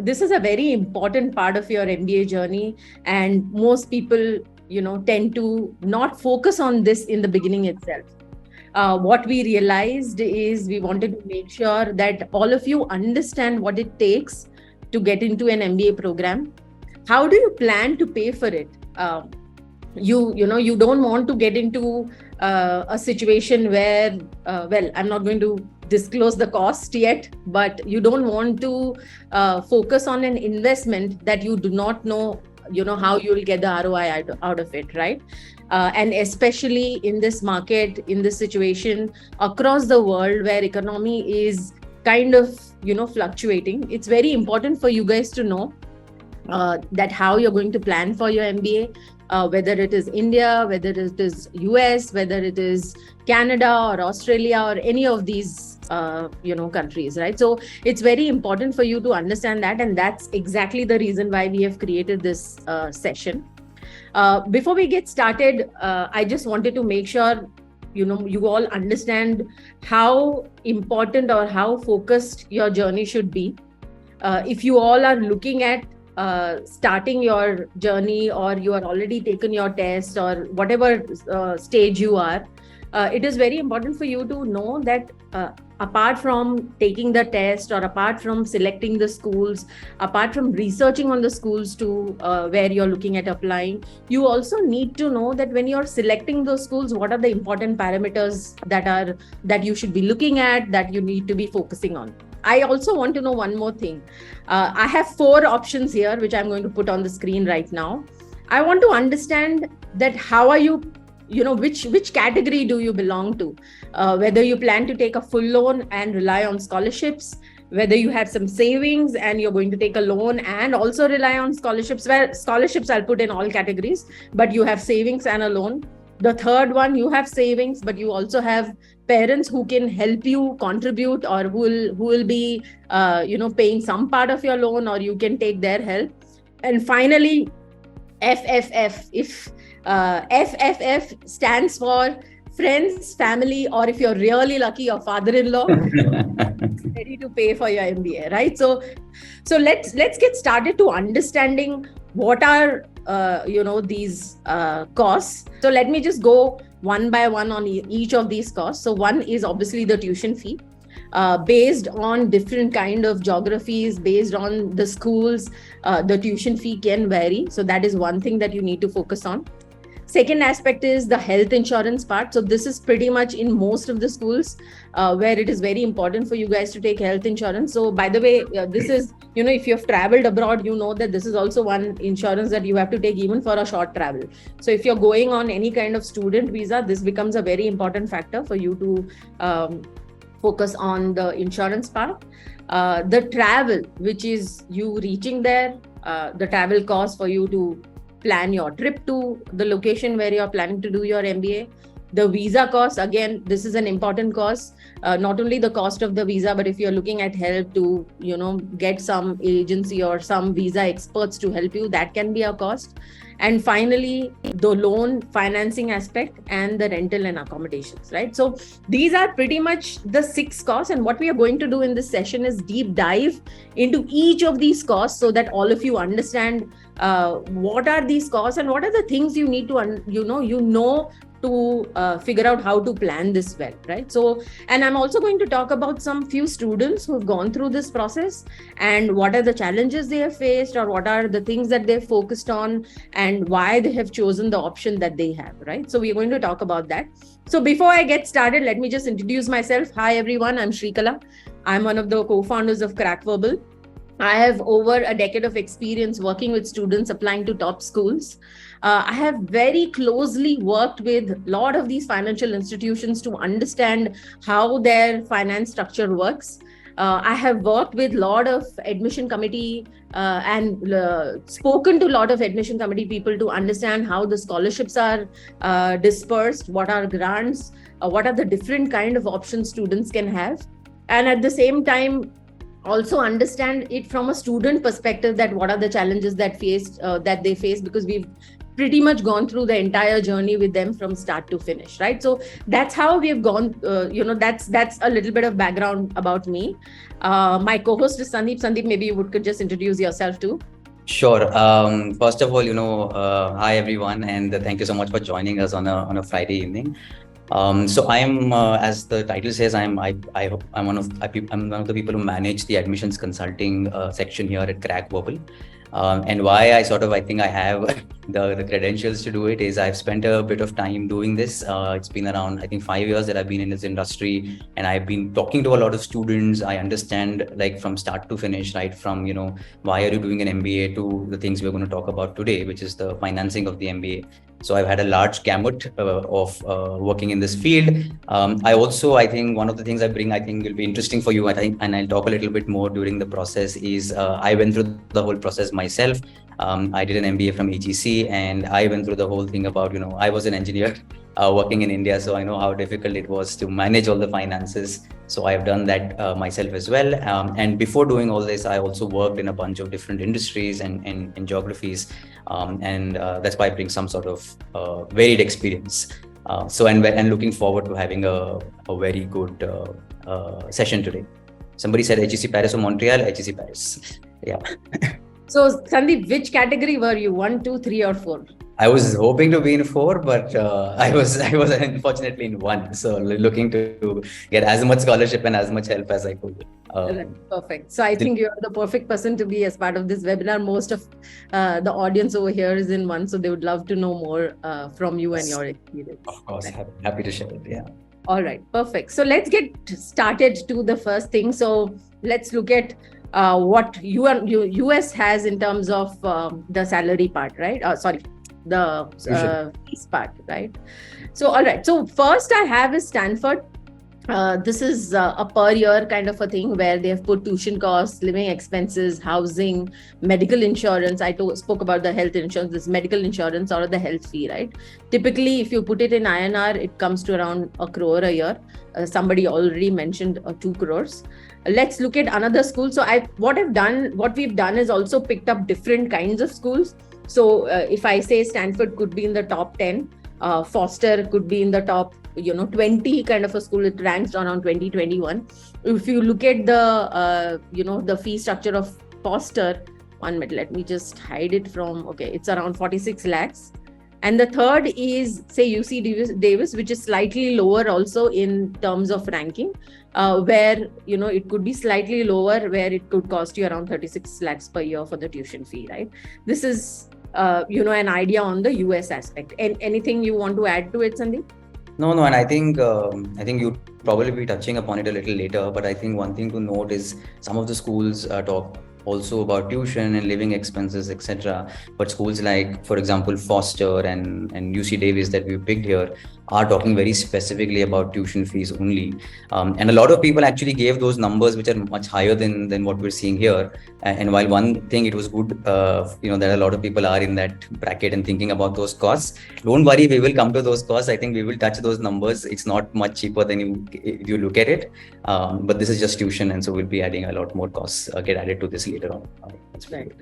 this is a very important part of your MBA journey, and most people, tend to not focus on this in the beginning itself. What we realized is we wanted to make sure that all of you understand what it takes to get into an MBA program. How do you plan to pay for it? You don't want to get into a situation where, I'm not going to disclose the cost yet, but you don't want to focus on an investment that you do not know, how you'll get the ROI out of it, right? And especially in this market, in this situation across the world where economy is kind of, fluctuating, it's very important for you guys to know that how you're going to plan for your MBA, whether it is India, whether it is US, whether it is Canada or Australia or any of these, countries, right? So it's very important for you to understand that. And that's exactly the reason why we have created this session. Before we get started, I just wanted to make sure, you all understand how important or how focused your journey should be. If you all are looking at starting your journey, or you are already taken your test, or whatever stage you are, it is very important for you to know that apart from taking the test, or apart from selecting the schools, apart from researching on the schools to where you're looking at applying, you also need to know that when you're selecting those schools, what are the important parameters that you should be looking at, that you need to be focusing on. I also want to know one more thing. I have 4 options here, which I'm going to put on the screen right now. I want to understand that how are you, which category do you belong to? Whether you plan to take a full loan and rely on scholarships, whether you have some savings and you're going to take a loan and also rely on scholarships, where scholarships I'll put in all categories, but you have savings and a loan. The third one, you have savings, but you also have parents who can help you contribute, or who will be, paying some part of your loan, or you can take their help. And finally, FFF. If FFF stands for friends, family, or if you're really lucky, your father-in-law ready to pay for your MBA, right? So let's get started to understanding what are these costs. So let me just go one by one on each of these costs. So one is obviously the tuition fee. Based on different kind of geographies, based on the schools, the tuition fee can vary. So that is one thing that you need to focus on. Second aspect is the health insurance part. So this is pretty much in most of the schools where it is very important for you guys to take health insurance. So by the way, this is, if you've traveled abroad, you know that this is also one insurance that you have to take even for a short travel. So if you're going on any kind of student visa, this becomes a very important factor for you to focus on the insurance part. The travel, which is you reaching there, the travel cost for you to plan your trip to the location where you're planning to do your MBA. The visa cost, again, this is an important cost. Not only the cost of the visa, but if you're looking at help to, get some agency or some visa experts to help you, that can be a cost. And finally, the loan financing aspect and the rental and accommodations, right? So these are pretty much the 6 costs. And what we are going to do in this session is deep dive into each of these costs so that all of you understand what are these costs and what are the things you need to, to figure out how to plan this well, right? So, and I'm also going to talk about some few students who've gone through this process and what are the challenges they have faced, or what are the things that they've focused on and why they have chosen the option that they have, right? So we're going to talk about that. So before I get started, let me just introduce myself. Hi, everyone. I'm Shreekala. I'm one of the co-founders of Crackverbal. I have over a decade of experience working with students applying to top schools. I have very closely worked with a lot of these financial institutions to understand how their finance structure works. I have worked with a lot of admission committee and spoken to a lot of admission committee people to understand how the scholarships are dispersed, what are grants, what are the different kind of options students can have. And at the same time, also understand it from a student perspective, that what are the challenges that they face, because we've pretty much gone through the entire journey with them from start to finish, right? So that's how we have gone. That's a little bit of background about me. My co-host is Sandeep. Sandeep, maybe you could just introduce yourself too. Sure. First of all, hi everyone, and thank you so much for joining us on a Friday evening. So I'm, as the title says, I'm one of the people who manage the admissions consulting section here at Crackverbal. And why I think I have the credentials to do it is I've spent a bit of time doing this. It's been around, I think, 5 years that I've been in this industry, and I've been talking to a lot of students. I understand, like, from start to finish, right from, why are you doing an MBA to the things we're going to talk about today, which is the financing of the MBA. So I've had a large gamut of working in this field. I think one of the things I bring, I think will be interesting for you, I think, and I'll talk a little bit more during the process, is I went through the whole process myself. I did an MBA from EGC, and I went through the whole thing about, I was an engineer working in India, so I know how difficult it was to manage all the finances. So I've done that myself as well. And before doing all this, I also worked in a bunch of different industries and geographies. And that's why I bring some sort of varied experience. And looking forward to having a very good session today. Somebody said HEC Paris or Montreal, HEC Paris. Yeah. So Sandeep, which category were you? 1, 2, 3, or 4? I was hoping to be in 4, but I was unfortunately in 1. So looking to get as much scholarship and as much help as I could. Perfect. So I think you're the perfect person to be as part of this webinar. Most of the audience over here is in 1, so they would love to know more from you and your experience. Of course, happy to share it. Yeah. All right, perfect. So let's get started to the first thing. So let's look at what US has in terms of the salary part, right? The fees part, right? So, all right. So first I have is Stanford. This is a per year kind of a thing where they have put tuition costs, living expenses, housing, medical insurance. I spoke about the health insurance, this medical insurance or the health fee, right? Typically, if you put it in INR, it comes to around 1 crore a year. Somebody already mentioned 2 crores. Let's look at another school. So what we've done is also picked up different kinds of schools. So if I say Stanford could be in the top 10, Foster could be in the top 20 kind of a school. It ranks around 2021. If you look at the fee structure of Foster, 1 minute, let me just hide it from, okay, it's around 46 lakhs. And the third is, say, UC Davis, which is slightly lower also in terms of ranking, where, it could be slightly lower, where it could cost you around 36 lakhs per year for the tuition fee, right? This is, an idea on the US aspect. And anything you want to add to it, Sandeep? No, and I think you'd probably be touching upon it a little later, but I think one thing to note is some of the schools talk also about tuition and living expenses, etc. But schools like, for example, Foster and UC Davis that we picked here are talking very specifically about tuition fees only. And a lot of people actually gave those numbers which are much higher than what we're seeing here. And while one thing, it was good, that a lot of people are in that bracket and thinking about those costs. Don't worry, we will come to those costs. I think we will touch those numbers. It's not much cheaper than if you look at it. But this is just tuition, and so we'll be adding a lot more costs get added to this later on. That's right.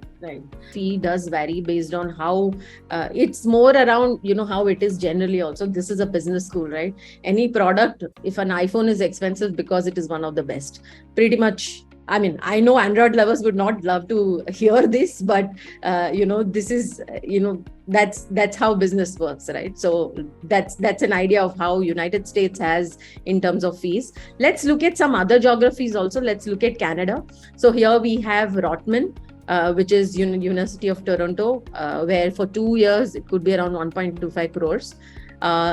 Fee does vary based on how it's more around, how it is generally also. This is a business school, right? Any product, if an iPhone is expensive because it is one of the best, pretty much. I mean, I know Android lovers would not love to hear this, but this is, that's how business works, right? So that's an idea of how United States has in terms of fees. Let's look at some other geographies also. Let's look at Canada. So here we have Rotman, which is University of Toronto, where for 2 years it could be around 1.25 crores.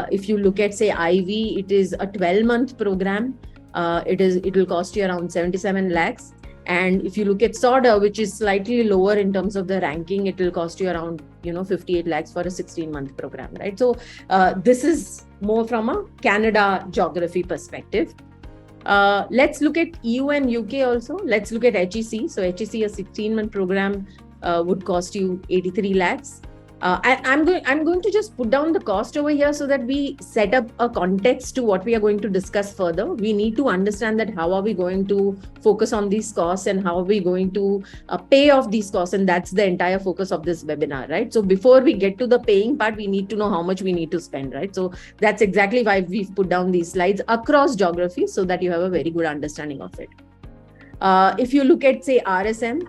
If you look at, say, Ivy, it is a 12-month program. It will cost you around 77 lakhs. And if you look at SODA, which is slightly lower in terms of the ranking, it will cost you around 58 lakhs for a 16-month program, right? So this is more from a Canada geography perspective. Let's look at EU and UK also. Let's look at HEC. So HEC, a 16-month program would cost you 83 lakhs. I'm going to just put down the cost over here so that we set up a context to what we are going to discuss further. We need to understand that how are we going to focus on these costs and how are we going to pay off these costs, and that's the entire focus of this webinar, right? So before we get to the paying part, we need to know how much we need to spend, right? So that's exactly why we've put down these slides across geography so that you have a very good understanding of it. If you look at, say, RSM,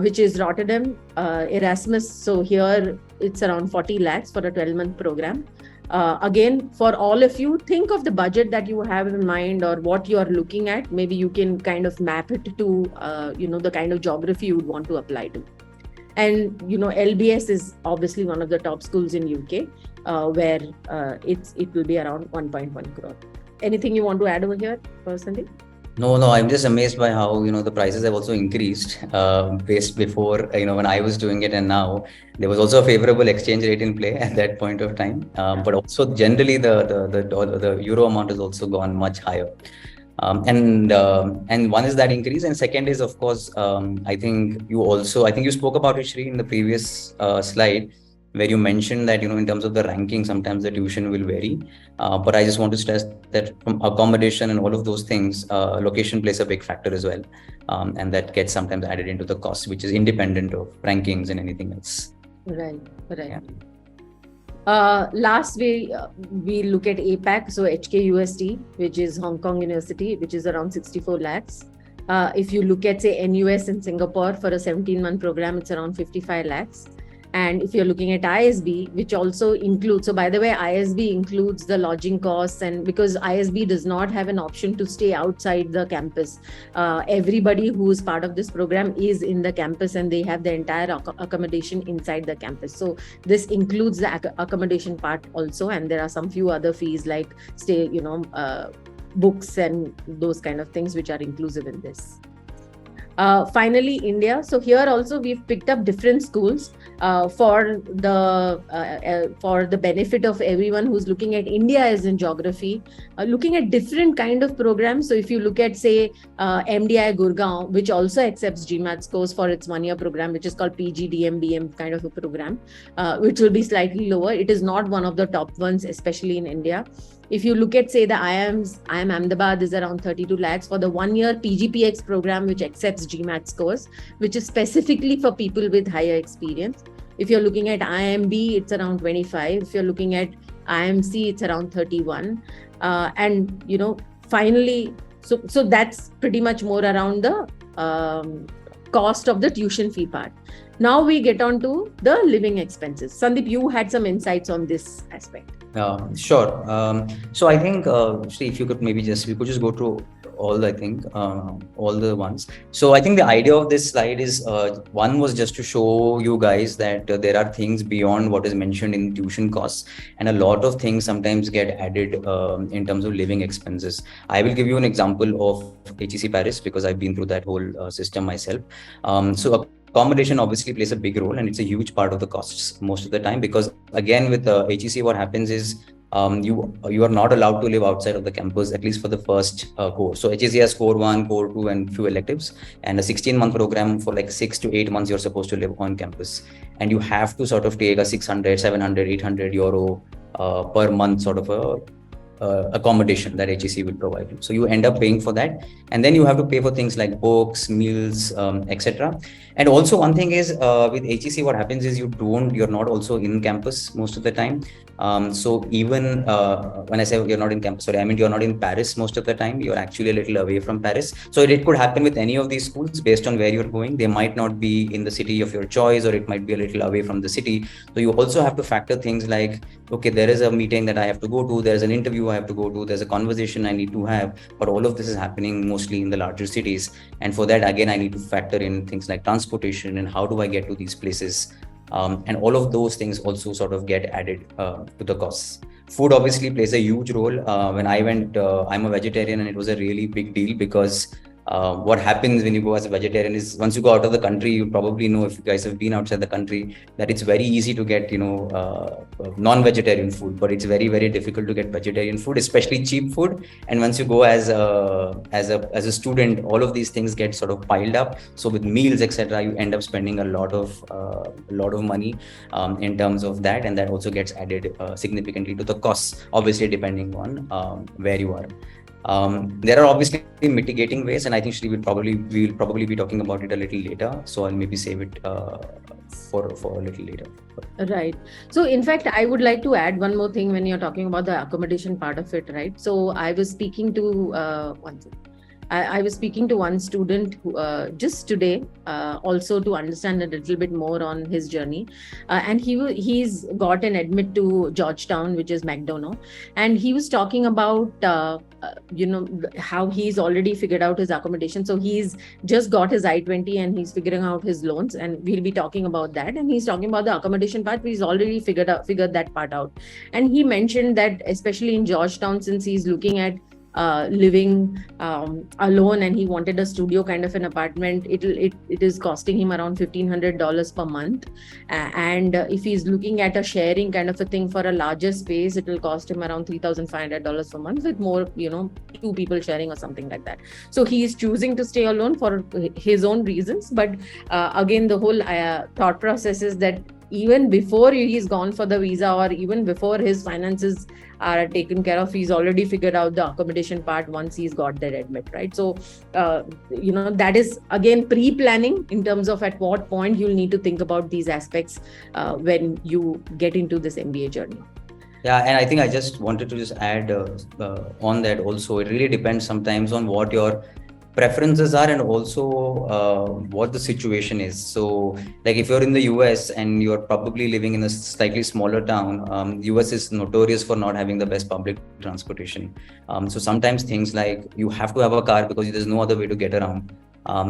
which is Rotterdam Erasmus. So here it's around 40 lakhs for a 12-month program. Again, for all of you, think of the budget that you have in mind or what you are looking at. Maybe you can kind of map it to, the kind of geography you would want to apply to. And, LBS is obviously one of the top schools in UK, where it will be around 1.1 crore. Anything you want to add over here, personally? No, I'm just amazed by how, the prices have also increased based before, when I was doing it, and now there was also a favorable exchange rate in play at that point of time. But also generally the euro amount has also gone much higher. And one is that increase, and second is, of course, I think you spoke about it, Shri, in the previous slide, where you mentioned that, in terms of the ranking, sometimes the tuition will vary. But I just want to stress that from accommodation and all of those things, location plays a big factor as well. And that gets sometimes added into the cost, which is independent of rankings and anything else. Right. Yeah. Last we look at APAC, so HKUST, which is Hong Kong University, which is around 64 lakhs. If you look at, say, NUS in Singapore for a 17-month program, it's around 55 lakhs. And if you're looking at ISB, which also includes, so by the way, ISB includes the lodging costs, and because ISB does not have an option to stay outside the campus, everybody who is part of this program is in the campus and they have the entire accommodation inside the campus. So this includes the accommodation part also, and there are some few other fees like stay, books and those kind of things which are inclusive in this. Finally, India. So here also we've picked up different schools for the benefit of everyone who's looking at India as in geography, looking at different kind of programs. So if you look at, say, MDI Gurgaon, which also accepts GMAT scores for its 1-year program, which is called PGDM kind of a program, which will be slightly lower. It is not one of the top ones, especially in India. If you look at, say, the IIM Ahmedabad is around 32 lakhs for the 1-year PGPX program, which accepts GMAT scores, which is specifically for people with higher experience. If you're looking at IIMB, it's around 25. If you're looking at IIMC, it's around 31. And, finally, so that's pretty much more around the cost of the tuition fee part. Now we get on to the living expenses. Sandeep, you had some insights on this aspect. Sure. So I think, Shri, if you could maybe we could just go through all the ones. So I think the idea of this slide is, one was just to show you guys that there are things beyond what is mentioned in tuition costs, and a lot of things sometimes get added in terms of living expenses. I will give you an example of HEC Paris because I've been through that whole system myself. So accommodation obviously plays a big role, and it's a huge part of the costs most of the time, because again with HEC what happens is you are not allowed to live outside of the campus, at least for the first course. So HEC has core 1, core 2 and few electives, and a 16-month program for like 6 to 8 months you're supposed to live on campus, and you have to sort of take a 600, 700, 800 euro per month sort of a accommodation that HEC will provide you. So you end up paying for that, and then you have to pay for things like books, meals, etc. And also one thing is with HEC what happens is you're not also in campus most of the time. So even when I say you're not in campus, sorry, I mean you're not in Paris most of the time. You're actually a little away from Paris. So it could happen with any of these schools based on where you're going. They might not be in the city of your choice, or it might be a little away from the city. So you also have to factor things like, okay, there is a meeting that I have to go to, there's an interview I have to go to, there's a conversation I need to have, but all of this is happening mostly in the larger cities. And for that, again, I need to factor in things like transportation and how do I get to these places. And all of those things also sort of get added to the costs. Food obviously plays a huge role. When I went, I'm a vegetarian, and it was a really big deal because what happens when you go as a vegetarian is, once you go out of the country, you probably know, if you guys have been outside the country, that it's very easy to get, non-vegetarian food, but it's very, very difficult to get vegetarian food, especially cheap food. And once you go as a student, all of these things get sort of piled up. So with meals, etc., you end up spending a lot of money in terms of that, and that also gets added significantly to the costs, obviously depending on where you are. There are obviously mitigating ways, and I think we will probably be talking about it a little later. So I'll maybe save it for a little later. Right. So in fact, I would like to add one more thing when you're talking about the accommodation part of it, right? So I was speaking to I was speaking to one student who, just today, also to understand a little bit more on his journey, and he's got an admit to Georgetown, which is McDonough, and he was talking about how he's already figured out his accommodation. So he's just got his I-20 and he's figuring out his loans, and we'll be talking about that. And he's talking about the accommodation part, but he's already figured that part out. And he mentioned that especially in Georgetown, since he's looking at living alone and he wanted a studio kind of an apartment, it is costing him around $1,500 per month, and if he's looking at a sharing kind of a thing for a larger space, it will cost him around $3,500 per month, with more, two people sharing or something like that. So he is choosing to stay alone for his own reasons, but again, the whole thought process is that even before he's gone for the visa, or even before his finances are taken care of, he's already figured out the accommodation part once he's got that admit, right? So that is again pre-planning in terms of at what point you'll need to think about these aspects when you get into this MBA journey. Yeah, and I think I just wanted to just add on that also. It really depends sometimes on what your preferences are and also what the situation is. So like if you're in the US and you're probably living in a slightly smaller town, US is notorious for not having the best public transportation. So sometimes things like you have to have a car because there's no other way to get around.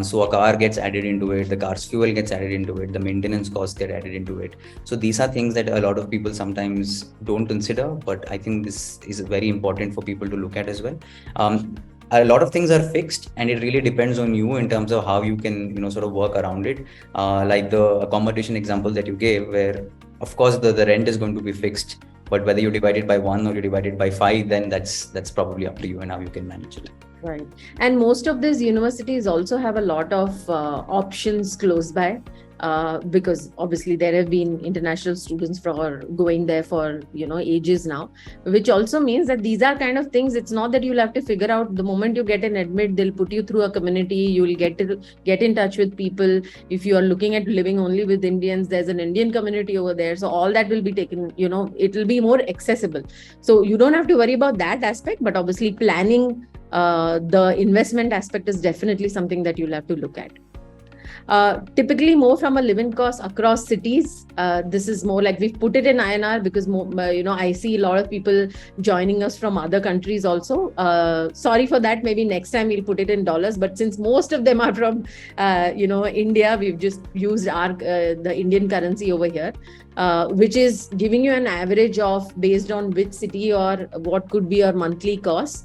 So a car gets added into it, the car's fuel gets added into it, the maintenance costs get added into it. So these are things that a lot of people sometimes don't consider, but I think this is very important for people to look at as well. A lot of things are fixed, and it really depends on you in terms of how you can, sort of work around it. Like the accommodation example that you gave, where of course the rent is going to be fixed, but whether you divide it by 1 or you divide it by 5, then that's probably up to you and how you can manage it. Right. And most of these universities also have a lot of options close by. Because obviously there have been international students for going there for ages now, which also means that these are kind of things. It's not that you'll have to figure out the moment you get an admit. They'll put you through a community. You'll get in touch with people. If you are looking at living only with Indians, there's an Indian community over there. So all that will be taken. It will be more accessible. So you don't have to worry about that aspect. But obviously planning the investment aspect is definitely something that you'll have to look at. Typically more from a living cost across cities. This is more like we've put it in INR because I see a lot of people joining us from other countries also. Sorry for that. Maybe next time we'll put it in dollars. But since most of them are from India, we've just used the Indian currency over here, which is giving you an average of based on which city or what could be your monthly costs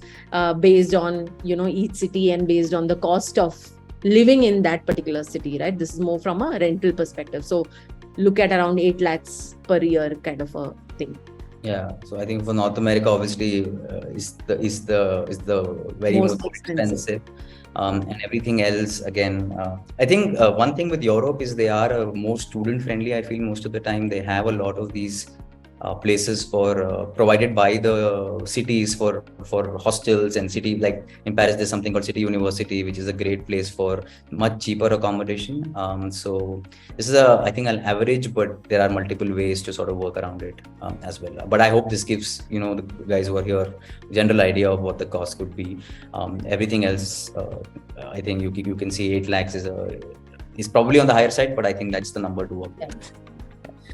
based on each city and based on the cost of living in that particular city, right? This is more from a rental perspective. So look at around 8 lakhs per year kind of a thing. Yeah. So I think for North America, obviously, is the very most expensive. And everything else, again, I think one thing with Europe is they are more student friendly. I feel most of the time they have a lot of these places for provided by the cities for hostels and city, like in Paris there's something called City University, which is a great place for much cheaper accommodation. So this is I think an average, but there are multiple ways to sort of work around it as well. But I hope this gives the guys who are here general idea of what the cost could be. Everything else, I think you can see 8 lakhs is probably on the higher side, but I think that's the number to work with.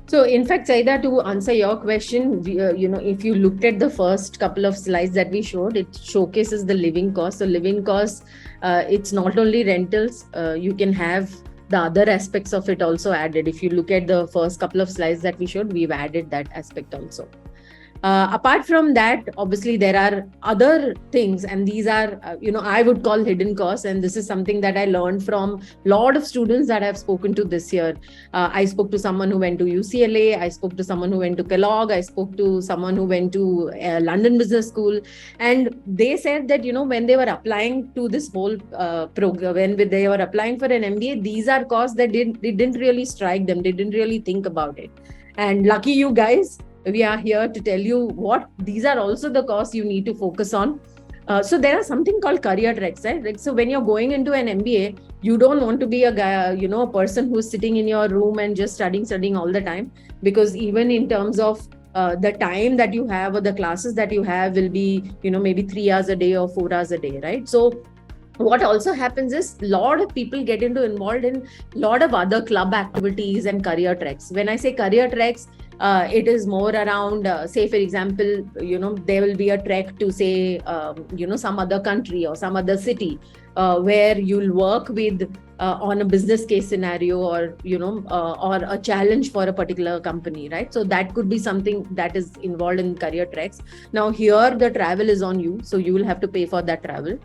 So in fact, Saida, to answer your question, if you looked at the first couple of slides that we showed, it showcases the living cost. So living costs, it's not only rentals, you can have the other aspects of it also added. If you look at the first couple of slides that we showed, we've added that aspect also. Apart from that, obviously there are other things, and these are I would call hidden costs, and this is something that I learned from a lot of students that I've spoken to this year. I spoke to someone who went to UCLA, I spoke to someone who went to Kellogg, I spoke to someone who went to London Business School, and they said that when they were applying to this whole program, when they were applying for an MBA, these are costs that didn't really strike them, they didn't really think about it. And lucky you guys, we are here to tell you what these are also the costs you need to focus on. So there are something called career tracks, right? Like, so when you're going into an MBA, you don't want to be a guy, a person who's sitting in your room and just studying all the time, because even in terms of the time that you have or the classes that you have will be, maybe 3 hours a day or 4 hours a day, right? So what also happens is a lot of people get involved in a lot of other club activities and career tracks. When I say career tracks, it is more around, say, for example, there will be a trek to, say, some other country or some other city where you'll work with on a business case scenario, or or a challenge for a particular company, right? So that could be something that is involved in career tracks. Now here the travel is on you, so you will have to pay for that travel.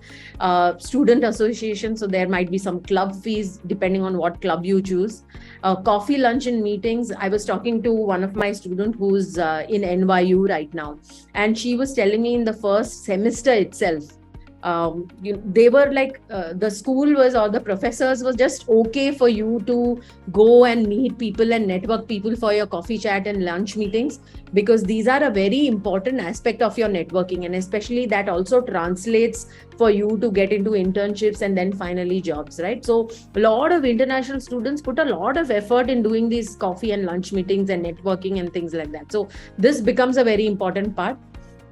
Student association, so there might be some club fees depending on what club you choose. Coffee, lunch and meetings. I was talking to one of my students who's in NYU right now, and she was telling me in the first semester itself, they were like, the school was, or the professors was just okay for you to go and meet people and network people for your coffee chat and lunch meetings, because these are a very important aspect of your networking, and especially that also translates for you to get into internships and then finally jobs, right? So a lot of international students put a lot of effort in doing these coffee and lunch meetings and networking and things like that. So this becomes a very important part.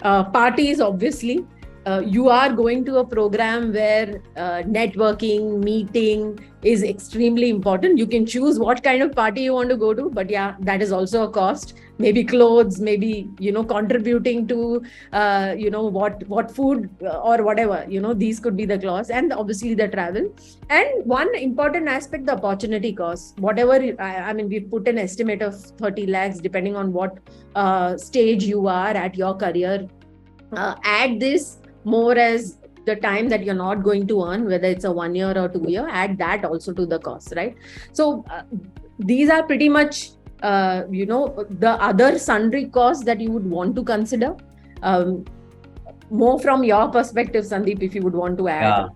Parties, obviously. You are going to a program where networking, meeting is extremely important. You can choose what kind of party you want to go to, but yeah, that is also a cost. Maybe clothes, maybe, contributing to, what food or whatever, these could be the costs, and obviously the travel. And one important aspect, the opportunity cost. Whatever, I mean, we put an estimate of 30 lakhs, depending on what stage you are at your career. Add this more as the time that you're not going to earn, whether it's a 1 year or 2 year, add that also to the cost, right? So these are pretty much, the other sundry costs that you would want to consider. More from your perspective, Sandeep, if you would want to add. Yeah.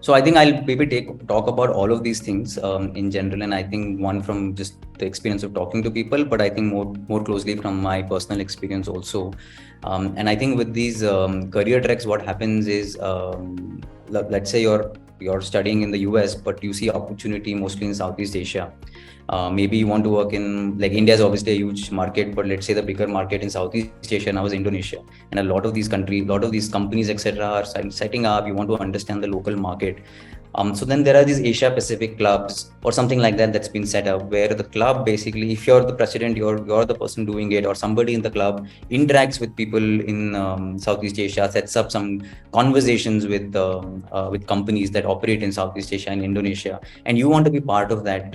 So I think I'll maybe talk about all of these things in general, and I think one from just the experience of talking to people, but I think more closely from my personal experience also. And I think with these career tracks, what happens is, let's say you're studying in the US, but you see opportunity mostly in Southeast Asia. Maybe you want to work in, like, India is obviously a huge market, but let's say the bigger market in Southeast Asia now is Indonesia, and a lot of these countries, a lot of these companies, etc., are setting up. You want to understand the local market. So then there are these Asia Pacific clubs or something like that that's been set up, where the club, basically, if you're the president, you're the person doing it, or somebody in the club interacts with people in Southeast Asia, sets up some conversations with companies that operate in Southeast Asia and Indonesia, and you want to be part of that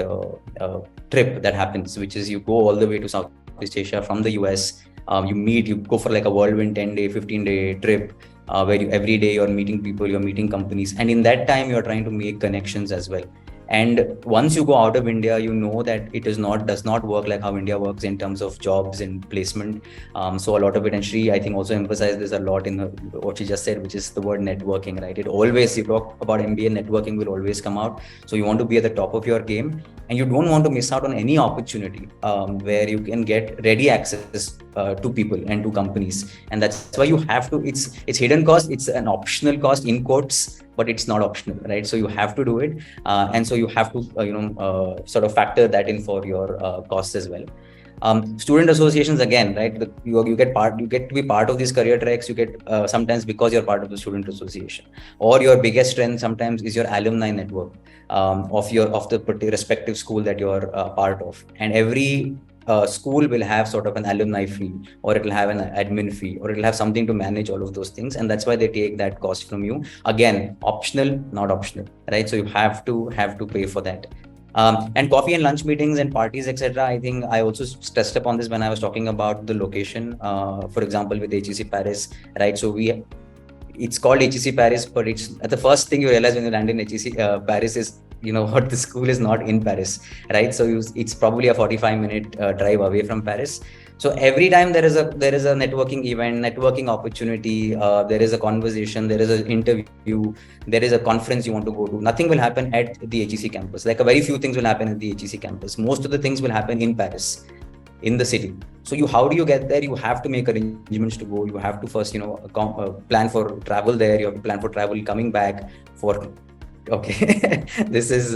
trip that happens, which is you go all the way to Southeast Asia from the US. You go for like a whirlwind 10-day, 15-day trip, where every day you're meeting people, you're meeting companies, and in that time you're trying to make connections as well. And once you go out of India, you know that it does not work like how India works in terms of jobs and placement. So a lot of it, and Shri, I think, also emphasized this a lot in what she just said, which is the word networking, right? It always, you talk about MBA, networking will always come out. So you want to be at the top of your game, and you don't want to miss out on any opportunity where you can get ready access to people and to companies. And that's why you have to, it's hidden cost, it's an optional cost in quotes, but it's not optional, right? So you have to do it. And so you have to, sort of factor that in for your costs as well. Student associations, again, right? You get to be part of these career tracks. You get sometimes because you're part of the student association, or your biggest strength sometimes is your alumni network of the respective school that you're part of. And every school will have sort of an alumni fee, or it will have an admin fee, or it will have something to manage all of those things, and that's why they take that cost from you. Again, optional, not optional, right? So you have to pay for that. And coffee and lunch meetings and parties, etc. I think I also stressed upon this when I was talking about the location. For example, with HEC Paris, right? So it's called HEC Paris, but it's the first thing you realize when you land in HEC Paris is, what, the school is not in Paris, right? So it's probably a 45-minute drive away from Paris. So every time there is a networking event, networking opportunity, there is a conversation, there is an interview, there is a conference you want to go to, nothing will happen at the HEC campus. Like a very few things will happen at the HEC campus. Most of the things will happen in Paris, in the city. So how do you get there? You have to make arrangements to go. You have to first, plan for travel there. You have to plan for travel coming back. Okay, this is.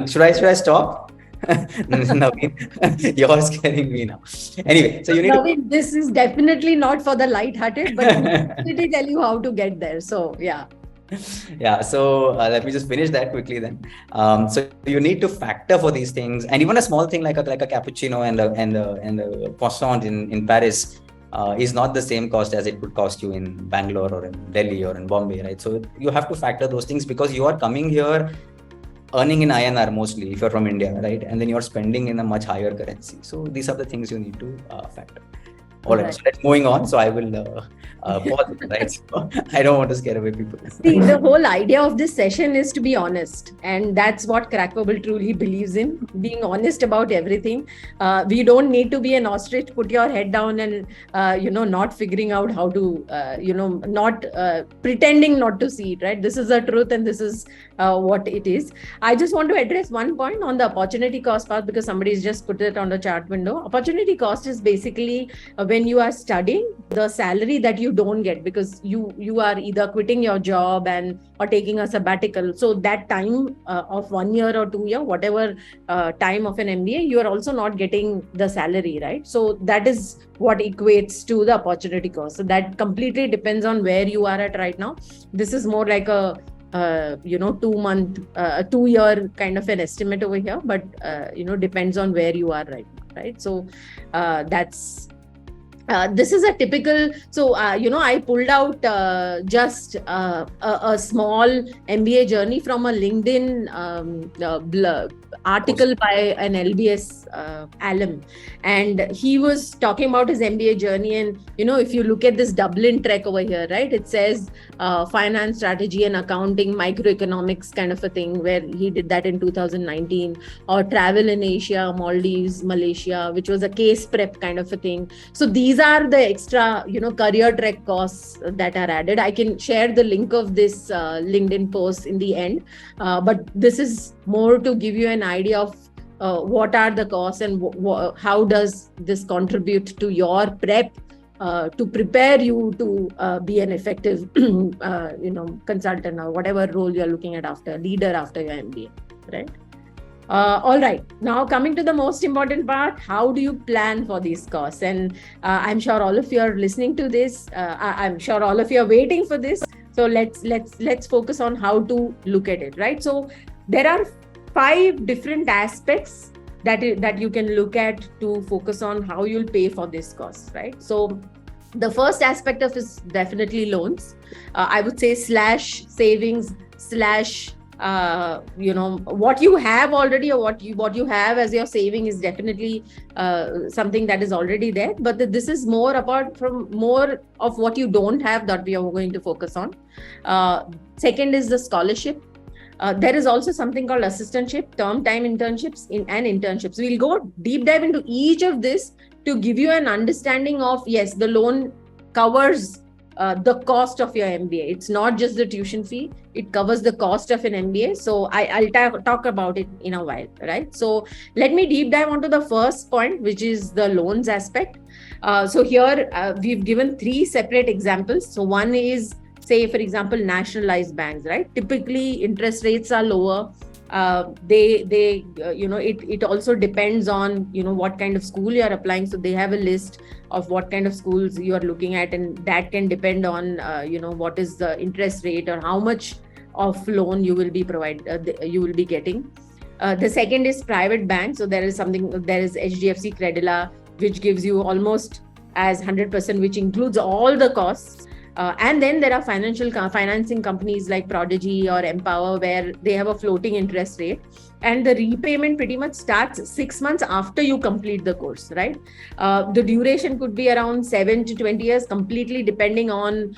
Should I stop? Naveen, you're scaring me now. Anyway, so you need Naveen, this is definitely not for the light-hearted, but we tell you how to get there. So yeah. Yeah, so let me just finish that quickly then. So you need to factor for these things, and even a small thing like a cappuccino and a croissant in Paris is not the same cost as it would cost you in Bangalore or in Delhi or in Bombay, right? So you have to factor those things because you are coming here earning in INR mostly if you're from India, right? And then you're spending in a much higher currency. So these are the things you need to factor. All right, so let's moving on. So I will pause it, right? So I don't want to scare away people. See, the whole idea of this session is to be honest, and that's what Crackverbal truly believes in: being honest about everything. We don't need to be an ostrich, put your head down, and not figuring out how to, not pretending not to see it. Right? This is the truth, and this is what it is. I just want to address one point on the opportunity cost part because somebody's just put it on the chart window. Opportunity cost is basically when you are studying, the salary that you don't get because you are either quitting your job or taking a sabbatical. So that time of 1 year or 2 year, whatever time of an MBA, you are also not getting the salary, right? So that is what equates to the opportunity cost. So that completely depends on where you are at right now. This is more like a 2 year kind of an estimate over here, but depends on where you are right now, right? So that's this is a typical. So I pulled out just a small MBA journey from a LinkedIn article by an LBS alum, and he was talking about his MBA journey. And if you look at this Dublin trek over here, right, it says finance, strategy and accounting, microeconomics kind of a thing, where he did that in 2019, or travel in Asia, Maldives, Malaysia, which was a case prep kind of a thing. So these are the extra career trek costs that are added. I can share the link of this LinkedIn post in the end, but this is more to give you an idea of what are the costs and how does this contribute to your prep to prepare you to be an effective consultant or whatever role you're looking at leader after your MBA, right? All right, now coming to the most important part, how do you plan for these costs? And I'm sure all of you are listening to this. I'm sure all of you are waiting for this. So let's focus on how to look at it, right? So there are 5 different aspects that you can look at to focus on how you'll pay for this cost, right? So the first aspect of is definitely loans. I would say / savings / what you have already, or what you have as your saving is definitely something that is already there. But this is more of what you don't have that we are going to focus on. Second is the scholarship. There is also something called assistantship, term time internships and internships. We'll go deep dive into each of this to give you an understanding of, yes, the loan covers the cost of your MBA. It's not just the tuition fee, it covers the cost of an MBA. So I'll talk about it in a while, right? So let me deep dive onto the first point, which is the loans aspect. So here we've given 3 separate examples. So one is, say, for example, nationalized banks, right? Typically interest rates are lower. It also depends on what kind of school you are applying. So they have a list of what kind of schools you are looking at, and that can depend on what is the interest rate or how much of loan you will be getting. The second is private banks. So there is HDFC Credila, which gives you almost as 100%, which includes all the costs. And then there are financing companies like Prodigy or Empower, where they have a floating interest rate, and the repayment pretty much starts 6 months after you complete the course, right? The duration could be around 7 to 20 years, completely depending on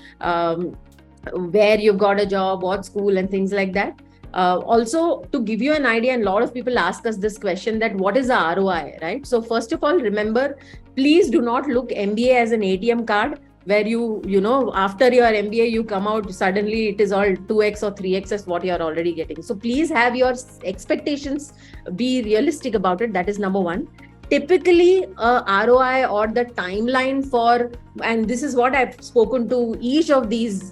where you've got a job, what school, and things like that. Also, to give you an idea, and a lot of people ask us this question, that what is the ROI, right? So first of all, remember, please do not look MBA as an ATM card, where after your MBA, you come out, suddenly it is all 2x or 3x as what you're already getting. So please have your expectations, be realistic about it. That is number one. Typically, ROI or the timeline for, and this is what I've spoken to each of these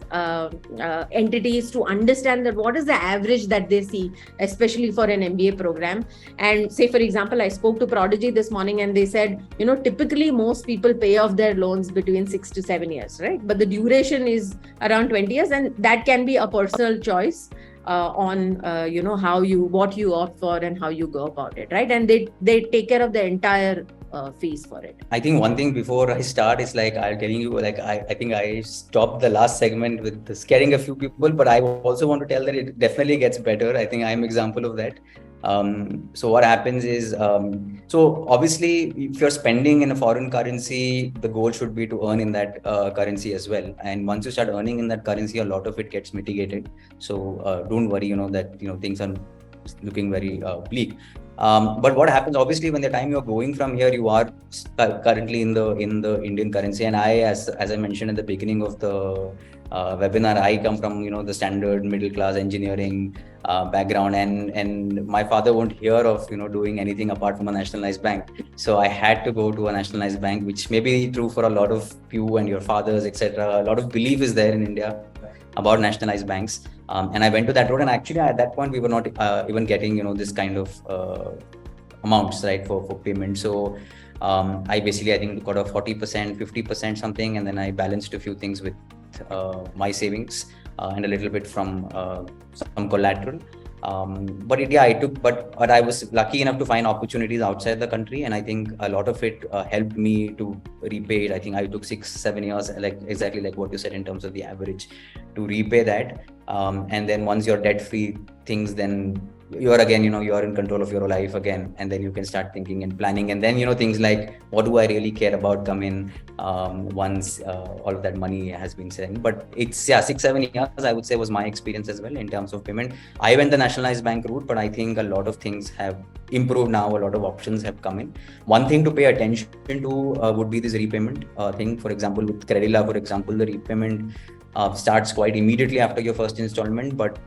entities to understand, that what is the average that they see, especially for an MBA program. And say, for example, I spoke to Prodigy this morning, and they said, typically most people pay off their loans between 6 to 7 years, right? But the duration is around 20 years, and that can be a personal choice on what you opt for and how you go about it, right? And they take care of the entire fees for it. I think one thing before I start is, like, I'm telling you, like, I think I stopped the last segment with scaring a few people, but I also want to tell that it definitely gets better. I think I'm an example of that. So what happens is, so obviously, if you're spending in a foreign currency, the goal should be to earn in that currency as well. And once you start earning in that currency, a lot of it gets mitigated. So don't worry, that things are looking very bleak. But what happens, obviously, when the time you're going from here, you are currently in the Indian currency. And as I mentioned at the beginning of the webinar, I come from the standard middle class engineering background, and my father won't hear of doing anything apart from a nationalized bank. So I had to go to a nationalized bank, which may be true for a lot of you and your fathers, etc. A lot of belief is there in India about nationalized banks, and I went to that road. And actually, at that point, we were not even getting this kind of amounts, right, for payment. So I think got a 40%, 50% something, and then I balanced a few things with my savings and a little bit from some collateral. But I was lucky enough to find opportunities outside the country, and I think a lot of it helped me to repay it. I think I took 6-7 years, like exactly like what you said in terms of the average, to repay that. And then once you're debt free, things, then you're again, you're in control of your life again, and then you can start thinking and planning, and then things like, what do I really care about, come in once all of that money has been sent. But it's 6-7 years, I would say, was my experience as well in terms of payment. I went the nationalized bank route, but I think a lot of things have improved now. A lot of options have come in. One thing to pay attention to would be this repayment thing. For example, with Credila, for example, the repayment starts quite immediately after your first installment, but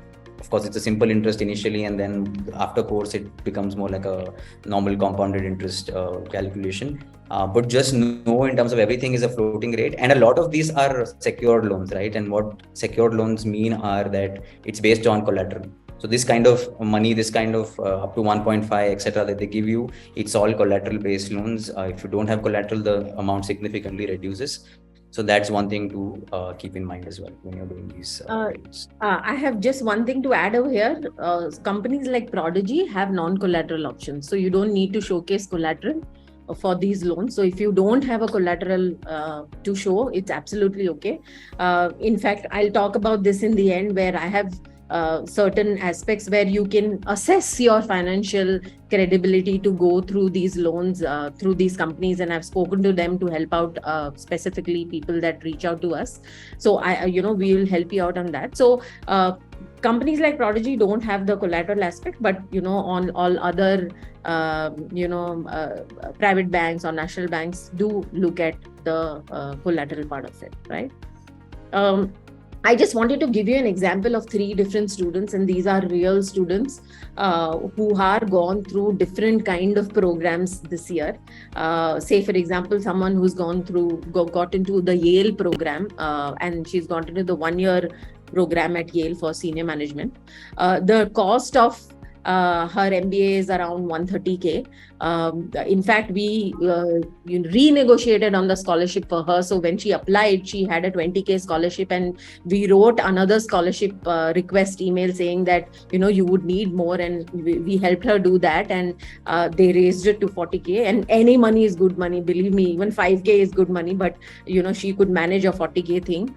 of course, it's a simple interest initially, and then after course, it becomes more like a normal compounded interest calculation. But just know, in terms of everything is a floating rate, and a lot of these are secured loans, right? And what secured loans mean are that it's based on collateral. So this kind of money, this kind of up to 1.5, etc., that they give you, it's all collateral-based loans. If you don't have collateral, the amount significantly reduces. So that's one thing to keep in mind as well when you're doing these trades. I have just one thing to add over here. Companies like Prodigy have non-collateral options. So you don't need to showcase collateral for these loans. So if you don't have a collateral to show, it's absolutely okay. In fact, I'll talk about this in the end, where I have certain aspects where you can assess your financial credibility to go through these loans through these companies, and I've spoken to them to help out specifically people that reach out to us. So we will help you out on that. So companies like Prodigy don't have the collateral aspect, but on all other private banks or national banks do look at the collateral part of it, right? I just wanted to give you an example of 3 different students, and these are real students who are gone through different kind of programs this year. Say, for example, someone who's got into the Yale program, and she's gone into the 1-year program at Yale for senior management. The cost of Her MBA is around 130K. In fact, we renegotiated on the scholarship for her. So when she applied, she had a 20K scholarship, and we wrote another scholarship request email saying that, you would need more, and we helped her do that, and they raised it to 40K. And any money is good money, believe me. Even 5K is good money, but she could manage a 40K thing.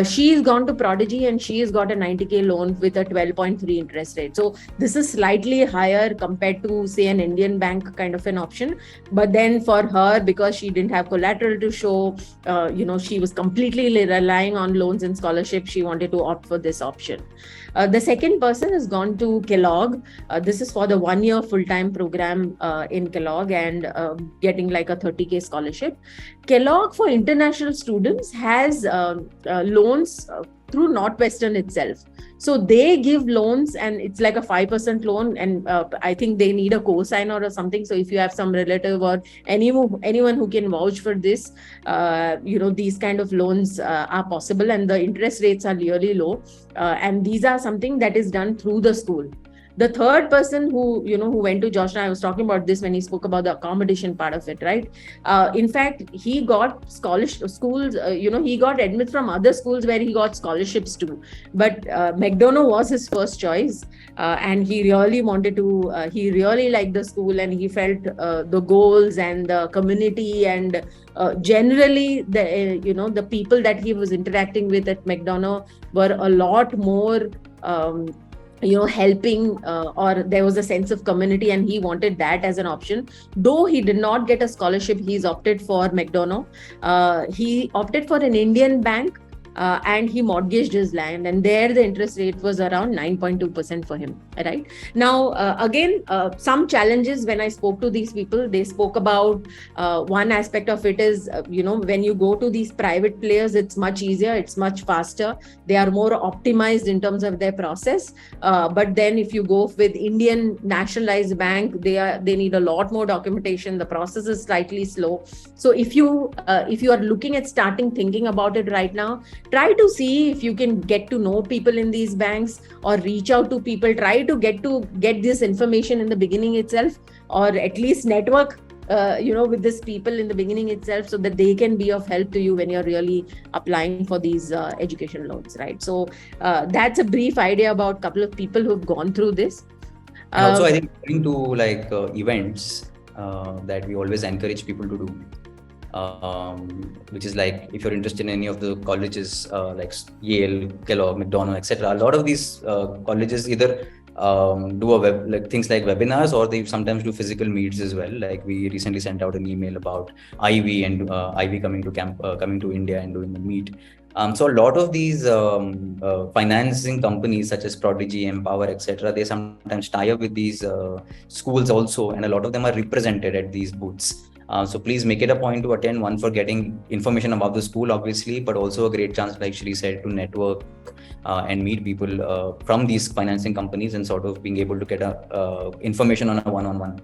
She's gone to Prodigy, and she has got a 90K loan with a 12.3 interest rate. So this is slightly higher compared to, say, an Indian bank kind of an option. But then for her, because she didn't have collateral to show, she was completely relying on loans and scholarships, she wanted to opt for this option. The second person has gone to Kellogg. This is for the 1-year full-time program in Kellogg, and getting like a 30K scholarship. Kellogg for international students has loans through Northwestern itself. So they give loans, and it's like a 5% loan, and I think they need a cosigner or something. So if you have some relative or anyone who can vouch for this, these kind of loans are possible, and the interest rates are really low. And these are something that is done through the school. The third person who went to Georgetown, I was talking about this when he spoke about the accommodation part of it, right? In fact, he got schools, he got admits from other schools where he got scholarships too. But McDonough was his first choice, and he really wanted to, he really liked the school, and he felt the goals and the community and generally the people that he was interacting with at McDonough were a lot more helping, or there was a sense of community, and he wanted that as an option. Though he did not get a scholarship, he's opted for McDonough. He opted for an Indian bank, and he mortgaged his land, and there the interest rate was around 9.2% for him. Right now, again, some challenges when I spoke to these people. They spoke about one aspect of it is, when you go to these private players, it's much easier, it's much faster, they are more optimized in terms of their process. But then if you go with Indian nationalized bank, they need a lot more documentation, the process is slightly slow. So if you are looking at thinking about it right now, try to see if you can get to know people in these banks, or reach out to people, try to get this information in the beginning itself, or at least network with these people in the beginning itself, so that they can be of help to you when you're really applying for these education loans, right? So that's a brief idea about a couple of people who've gone through this. And also, I think going to events that we always encourage people to do, which is like, if you're interested in any of the colleges like Yale, Kellogg, McDonough, etc. A lot of these colleges either do things like webinars, or they sometimes do physical meets as well. Like we recently sent out an email about Ivy and Ivy coming to India and doing a meet. So a lot of these financing companies such as Prodigy, Empower, etc., they sometimes tie up with these schools also, and a lot of them are represented at these booths. So please make it a point to attend, one for getting information about the school, obviously, but also a great chance, like Shri said, to network and meet people from these financing companies, and sort of being able to get information on a one-on-one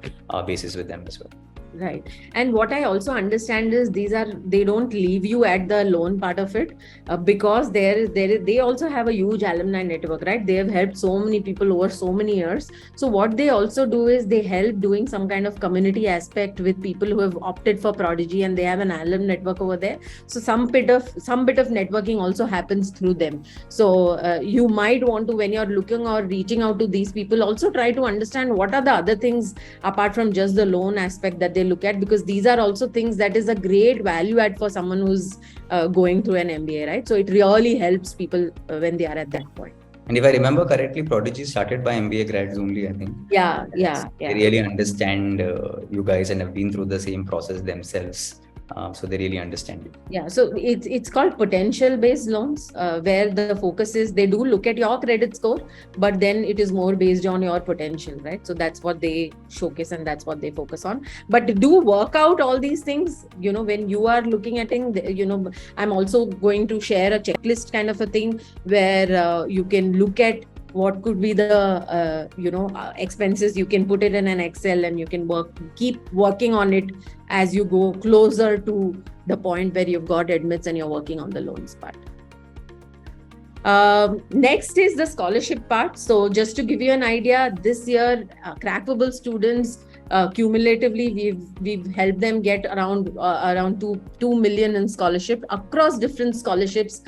basis with them as well. Right. And what I also understand is they don't leave you at the loan part of it, because they also have a huge alumni network, right? They have helped so many people over so many years. So what they also do is they help doing some kind of community aspect with people who have opted for Prodigy, and they have an alum network over there. So some bit of networking also happens through them. So you might want to, when you're looking or reaching out to these people, also try to understand what are the other things apart from just the loan aspect that they look at, because these are also things that is a great value add for someone who's going through an MBA, right? So it really helps people when they are at that point. And if I remember correctly, Prodigy started by MBA grads only, I think. Yeah. They really understand you guys and have been through the same process themselves. So they really understand it. Yeah, so it's called potential based loans, where the focus is they do look at your credit score, but then it is more based on your potential, right? So that's what they showcase, and that's what they focus on. But do work out all these things, when you are looking at it. I'm also going to share a checklist kind of a thing where you can look at what could be the expenses. You can put it in an Excel, and you can keep working on it as you go closer to the point where you've got admits and you're working on the loans part. Next is the scholarship part. So just to give you an idea, this year, Crackverbal students, cumulatively, we've helped them get around 2 million in scholarship across different scholarships.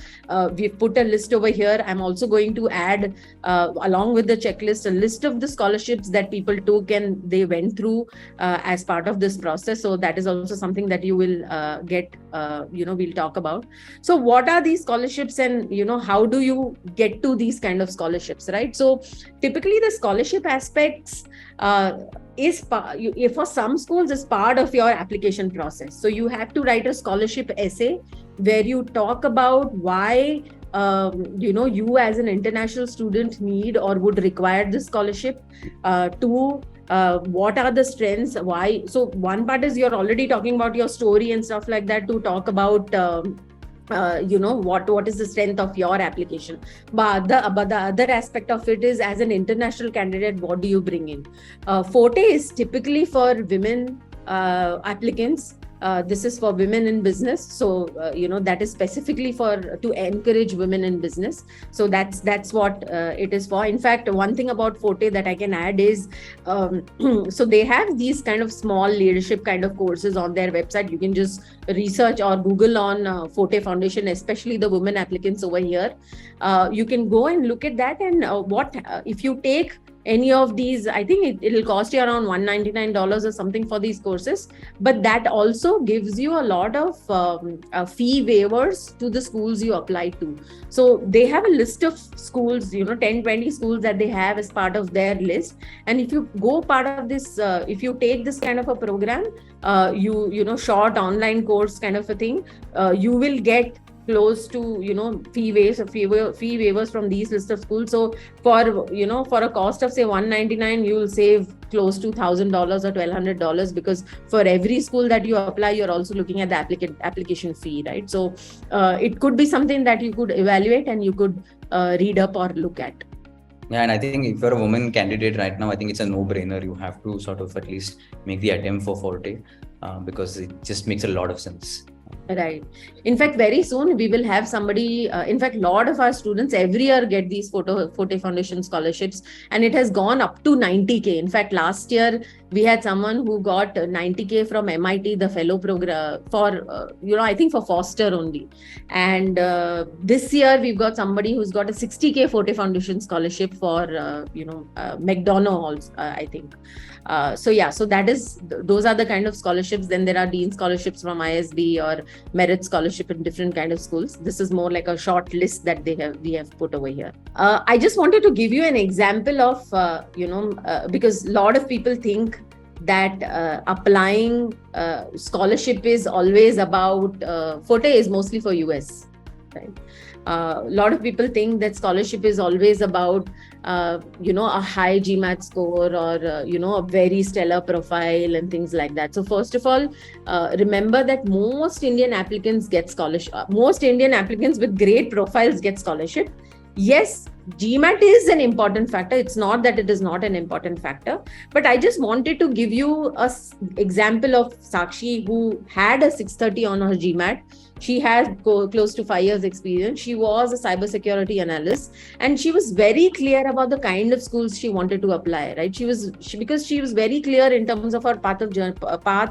We've put a list over here. I'm also going to add, along with the checklist, a list of the scholarships that people took and they went through as part of this process. So that is also something that you will get, we'll talk about. So what are these scholarships, and how do you get to these kind of scholarships, right? So typically the scholarship aspects for some schools is part of your application process. So you have to write a scholarship essay where you talk about why you as an international student need or would require this scholarship. What are the strengths, why? So one part is you're already talking about your story and stuff like that, to talk about what is the strength of your application. But the other aspect of it is, as an international candidate, what do you bring in? Forte is typically for women applicants. This is for women in business, so that is specifically to encourage women in business. So that's what it is for. In fact, one thing about Forte that I can add is, so they have these kind of small leadership kind of courses on their website. You can just research or Google on Forte Foundation, especially the women applicants over here. You can go and look at that, and if you take any of these, I think it'll cost you around $199 or something for these courses, but that also gives you a lot of fee waivers to the schools you apply to. So they have a list of schools, 10-20 schools that they have as part of their list, and if you go part of this, if you take this kind of a program, short online course kind of a thing, you will get close to fee waivers from these list of schools. So for a cost of say $199, you will save close to $1,000 or $1,200, because for every school that you apply, you're also looking at the application fee, right? So it could be something that you could evaluate and you could read up or look at. Yeah, and I think if you're a woman candidate right now, I think it's a no-brainer. You have to sort of at least make the attempt for Forte, because it just makes a lot of sense. Right. In fact, very soon we will have somebody, in fact, a lot of our students every year get these Forte Foundation scholarships, and it has gone up to 90K. In fact, last year we had someone who got 90K from MIT, the fellow program for, I think for Foster only. And this year we've got somebody who's got a 60K Forte Foundation scholarship for, McDonald's, I think. So those are the kind of scholarships. Then there are Dean scholarships from ISB or merit scholarship in different kind of schools. This is more like a short list that we have put over here. I just wanted to give you an example of, because a lot of people think that applying scholarship is always about, Forte is mostly for US, right? A lot of people think that scholarship is always about, a high GMAT score or, a very stellar profile and things like that. So first of all, remember that most Indian applicants get scholarship. Most Indian applicants with great profiles get scholarship. Yes, GMAT is an important factor. It's not that it is not an important factor, but I just wanted to give you an example of Sakshi, who had a 630 on her GMAT. She had close to 5 years experience. She was a cybersecurity analyst, and she was very clear about the kind of schools she wanted to apply, right? Because she was very clear in terms of her path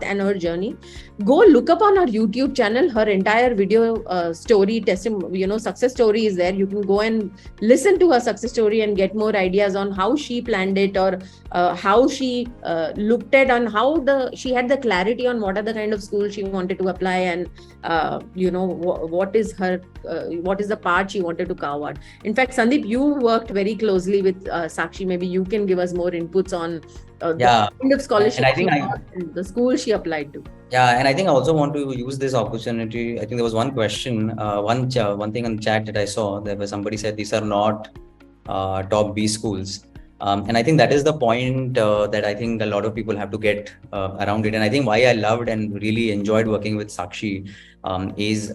and her journey. Go look up on her YouTube channel. Her entire video story, success story is there. You can go and listen to her success story and get more ideas on how she planned it, or how she looked at, on how she had the clarity on what are the kind of schools she wanted to apply, and what is the part she wanted to carve out. In fact, Sandeep, you worked very closely with Sakshi. Maybe you can give us more inputs on the kind of scholarship and I think the school she applied to. Yeah, and I think I also want to use this opportunity. I think there was one question, one thing on the chat that I saw, there was somebody said these are not top B schools. And I think that is the point that I think a lot of people have to get around it. And I think why I loved and really enjoyed working with Sakshi is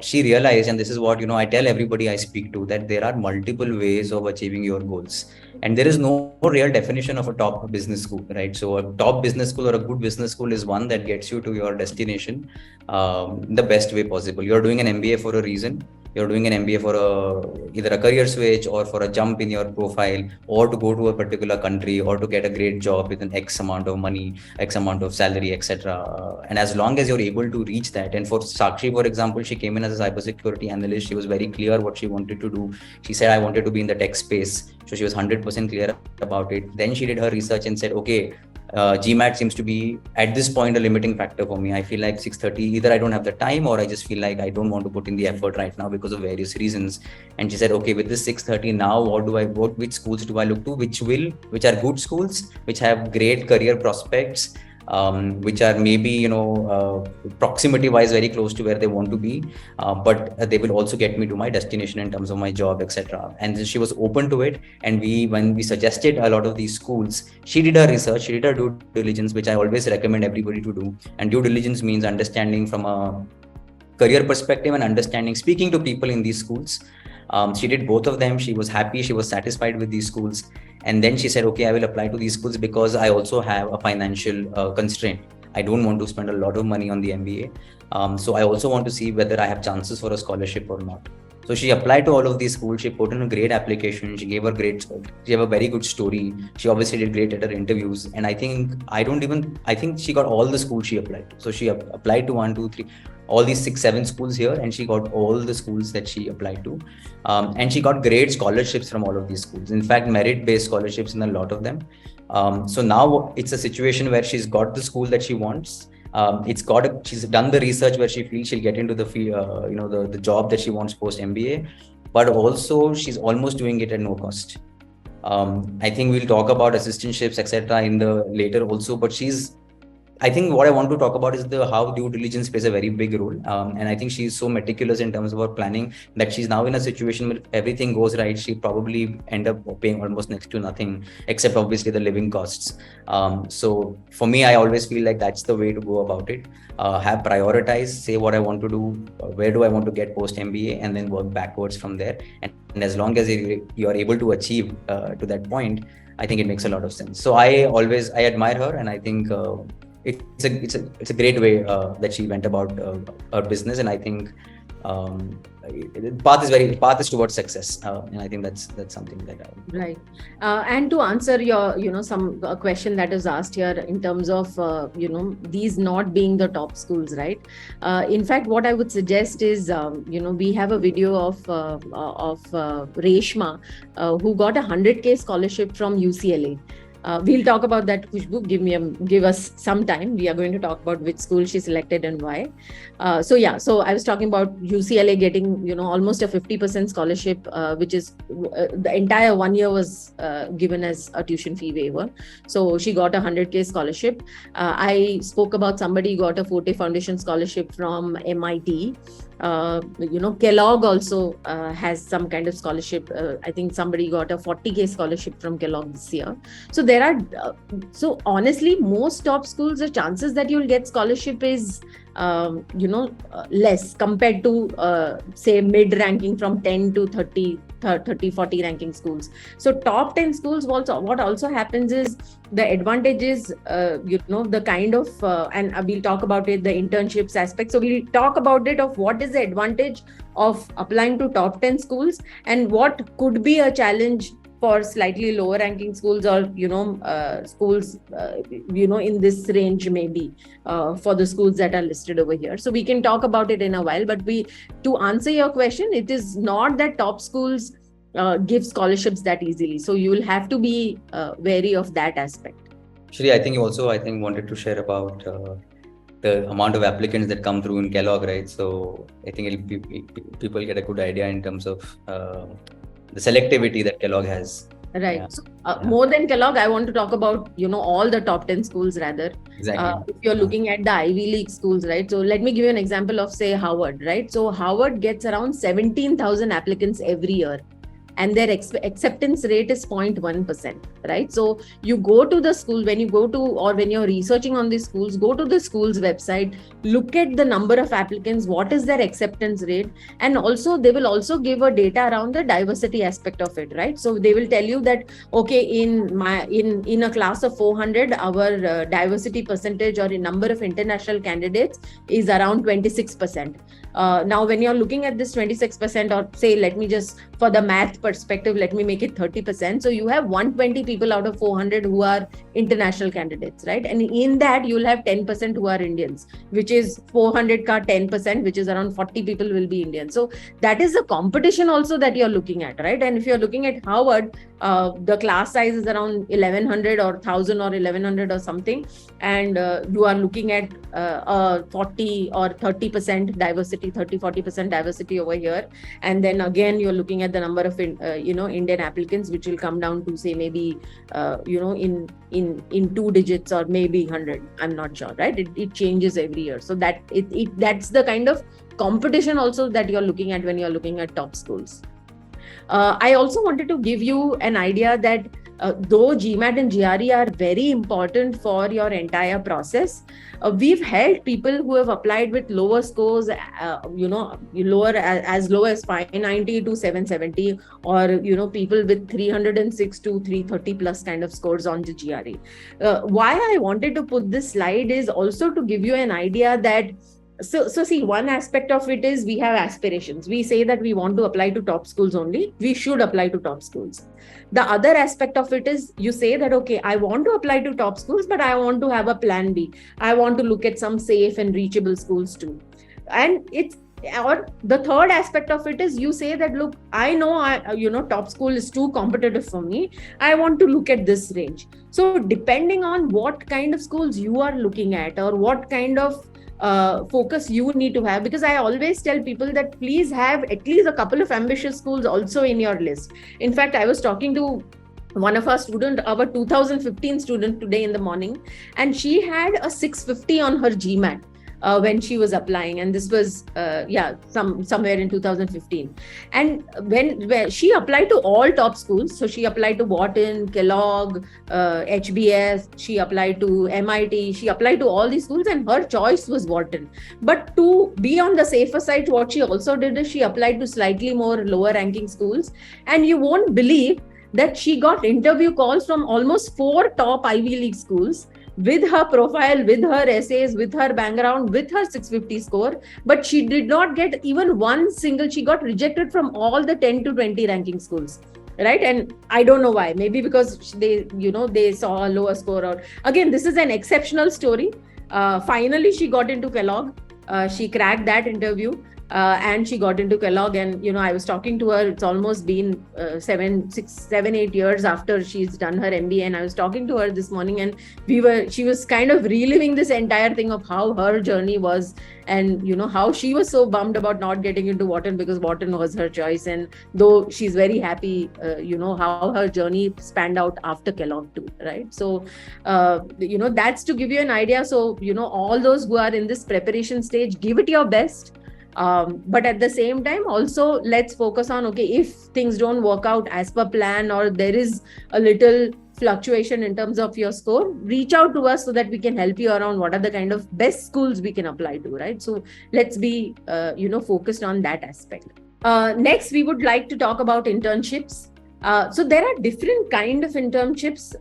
she realized, and this is what, I tell everybody I speak to, that there are multiple ways of achieving your goals. And there is no real definition of a top business school, right? So a top business school or a good business school is one that gets you to your destination the best way possible. You're doing an MBA for a reason. you're doing an MBA for either a career switch or for a jump in your profile, or to go to a particular country, or to get a great job with an X amount of money, X amount of salary, etc. And as long as you're able to reach that, and for Sakshi, for example, she came in as a cybersecurity analyst. She was very clear what she wanted to do. She said, I wanted to be in the tech space. So she was 100% clear about it. Then she did her research and said, okay, GMAT seems to be at this point a limiting factor for me. I feel like 6:30, either I don't have the time, or I just feel like I don't want to put in the effort right now because of various reasons. And she said, okay, with this 6:30 now, which schools do I look to, which are good schools, which have great career prospects, which are maybe, proximity wise very close to where they want to be, but they will also get me to my destination in terms of my job, etc. And she was open to it. And when we suggested a lot of these schools, she did her research, she did her due diligence, which I always recommend everybody to do. And due diligence means understanding from a career perspective and understanding, speaking to people in these schools. She did both of them. She was happy, she was satisfied with these schools. And then she said, okay, I will apply to these schools because I also have a financial constraint. I don't want to spend a lot of money on the MBA. So I also want to see whether I have chances for a scholarship or not. So she applied to all of these schools. She put in a great application. She gave a very good story. She obviously did great at her interviews. And I think she got all the schools she applied to. So she applied to 1, 2, 3, all these 6, 7 schools here, and she got all the schools that she applied to. And she got great scholarships from all of these schools. In fact, merit-based scholarships in a lot of them. So now it's a situation where she's got the school that she wants. She's done the research where she feels she'll get into the job that she wants post MBA, but also she's almost doing it at no cost. I think we'll talk about assistantships, etc. in the later also, but I think what I want to talk about is how due diligence plays a very big role. And I think she's so meticulous in terms of her planning that she's now in a situation where everything goes right. She probably end up paying almost next to nothing, except obviously the living costs. So for me, I always feel like that's the way to go about it. Have prioritize, say what I want to do, where do I want to get post MBA, and then work backwards from there. And as long as you are able to achieve to that point, I think it makes a lot of sense. So I admire her, and I think it's a great way that she went about her business. And I think path is towards success, and I think that's something that right. And to answer your some question that is asked here in terms of these not being the top schools, right? In fact, what I would suggest is we have a video of Reshma who got a 100K scholarship from UCLA. We'll talk about that, Khushbu. Give us some time. We are going to talk about which school she selected and why. So I was talking about UCLA getting almost a 50% scholarship, which is the entire 1 year was given as a tuition fee waiver. So she got a 100K scholarship. I spoke about somebody who got a Forte Foundation scholarship from MIT. Kellogg also has some kind of scholarship. I think somebody got a 40K scholarship from Kellogg this year. So there are, so honestly, most top schools, the chances that you'll get scholarship is, less compared to, say, mid-ranking from 10 to 30, 40 ranking schools. So top 10 schools, what also happens is the advantage is, the kind of, and we'll talk about it, the internships aspect. So we'll talk about it of what is the advantage of applying to top 10 schools and what could be a challenge for slightly lower ranking schools or, schools, in this range, maybe for the schools that are listed over here. So we can talk about it in a while, but to answer your question, it is not that top schools give scholarships that easily. So you will have to be wary of that aspect. Shri, I think you also, wanted to share about the amount of applicants that come through in Kellogg, right? So I think people get a good idea in terms of the selectivity that Kellogg has. Right. Yeah. So more than Kellogg, I want to talk about, all the top 10 schools rather. Exactly. If you're looking at the Ivy League schools, right? So let me give you an example of, say, Harvard, right? So Harvard gets around 17,000 applicants every year. and their acceptance rate is 0.1%, right? So you go to the school, when you go to, or when you're researching on these schools, go to the school's website, look at the number of applicants, what is their acceptance rate, and also they will also give a data around the diversity aspect of it, right? So they will tell you that, okay, in a class of 400, our diversity percentage or in number of international candidates is around 26%. Now, when you're looking at this 26%, or say, let me just, for the math perspective, let me make it 30%. So you have 120 people out of 400 who are international candidates, right? And in that, you'll have 10% who are Indians, which is 400 ka 10%, which is around 40 people will be Indian. So that is the competition also that you're looking at, right? And if you're looking at Harvard, the class size is around 1100 or 1000 or 1100 or something, and you are looking at 40 or 30% diversity, 30-40% diversity over here, and then again you're looking at the number of Indian applicants, which will come down to, say, maybe in 2 digits or maybe 100. I'm not sure, right? It changes every year. So that's the kind of competition also that you're looking at when you're looking at top schools. I also wanted to give you an idea that though GMAT and GRE are very important for your entire process, we've held people who have applied with lower scores, lower as low as 590 to 770, or people with 306 to 330 plus kind of scores on the GRE. Why I wanted to put this slide is also to give you an idea that So see, one aspect of it is we have aspirations. We say that we want to apply to top schools only. We should apply to top schools. The other aspect of it is you say that, okay, I want to apply to top schools, but I want to have a plan B. I want to look at some safe and reachable schools too. And or the third aspect of it is you say that, look, I know top school is too competitive for me. I want to look at this range. So depending on what kind of schools you are looking at, or what kind of focus you need to have, because I always tell people that please have at least a couple of ambitious schools also in your list. In fact, I was talking to one of our 2015 student today in the morning, and she had a 650 on her GMAT when she was applying, and this was somewhere in 2015. And when she applied to all top schools, so she applied to Wharton, Kellogg, HBS, she applied to MIT, she applied to all these schools, and her choice was Wharton. But to be on the safer side, what she also did is she applied to slightly more lower ranking schools, and you won't believe that she got interview calls from almost 4 top Ivy League schools, with her profile, with her essays, with her background, with her 650 score, but she did not get even one single, she got rejected from all the 10 to 20 ranking schools, right? And I don't know why, maybe because they saw a lower score, or again, this is an exceptional story. Finally, she got into Kellogg. She cracked that interview. And she got into Kellogg, and I was talking to her. It's almost been 8 years after she's done her MBA, and I was talking to her this morning, and she was kind of reliving this entire thing of how her journey was, and how she was so bummed about not getting into Wharton, because Wharton was her choice, and though she's very happy, how her journey spanned out after Kellogg too, right? So that's to give you an idea. So all those who are in this preparation stage, give it your best. But at the same time, also let's focus on, okay, if things don't work out as per plan, or there is a little fluctuation in terms of your score, reach out to us so that we can help you around what are the kind of best schools we can apply to, right? So let's be focused on that aspect. Next, we would like to talk about internships. So there are different kind of internships.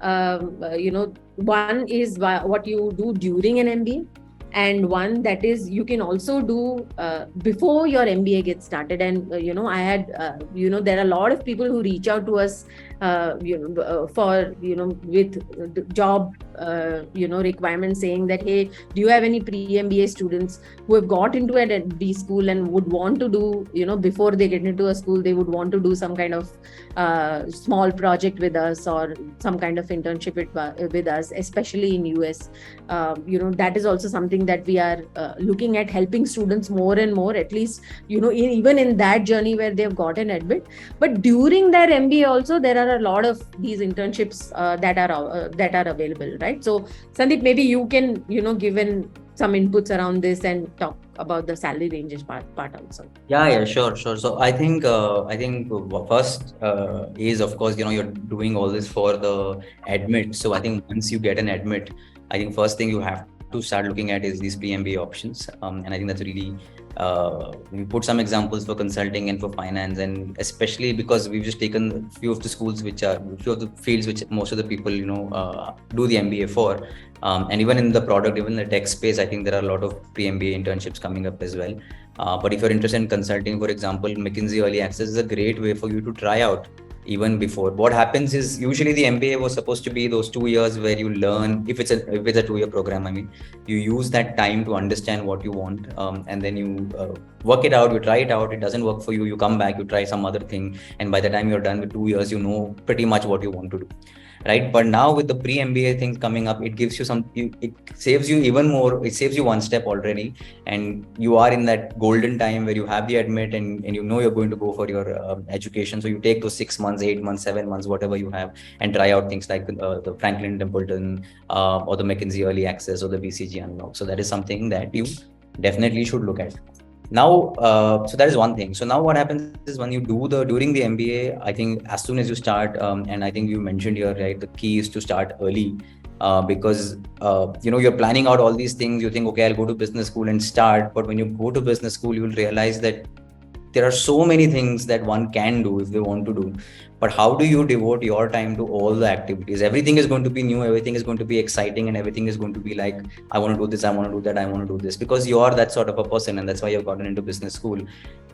One is what you do during an MBA, and one that is you can also do before your MBA gets started. And I had there are a lot of people who reach out to us for with job requirements, saying that, hey, do you have any pre-MBA students who have got into an MBA school and would want to do before they get into a school, they would want to do some kind of small project with us, or some kind of internship with us, especially in US. That is also something that we are looking at, helping students more and more, at least even in that journey where they've gotten admit. But during their MBA also, there are a lot of these internships that are available, right? So Sandeep, maybe you can give some inputs around this and talk about the salary ranges part also. Yeah, sure. So I think first is, of course, you're doing all this for the admit. So I think once you get an admit, I think first thing you have to start looking at is these pre-MBA options. And I think that's really we put some examples for consulting and for finance, and especially because we've just taken a few of the schools few of the fields which most of the people do the MBA for. And even in the product, even in the tech space, I think there are a lot of pre-MBA internships coming up as well. But if you're interested in consulting, for example, McKinsey Early Access is a great way for you to try out even before. What happens is usually the MBA was supposed to be those 2 years where you learn, if it's a 2-year program, I mean, you use that time to understand what you want, and then you work it out, you try it out, it doesn't work for you, you come back, you try some other thing, and by the time you're done with 2 years, you know pretty much what you want to do. Right, but now with the pre-MBA things coming up, it gives you it saves you even more. It saves you one step already, and you are in that golden time where you have the admit, and you know you're going to go for your education. So you take those 6 months, 8 months, 7 months, whatever you have, and try out things like the Franklin Templeton or the McKinsey Early Access or the BCG Unlock. So that is something that you definitely should look at. Now, so that is one thing. So now what happens is when you do during the MBA, I think as soon as you start, and I think you mentioned here, right, the key is to start early, because you're planning out all these things. You think, okay, I'll go to business school and start. But when you go to business school, you will realize that there are so many things that one can do if they want to do. But how do you devote your time to all the activities? Everything is going to be new, everything is going to be exciting, and everything is going to be like, I want to do this, I want to do that, I want to do this, because you are that sort of a person, and that's why you've gotten into business school.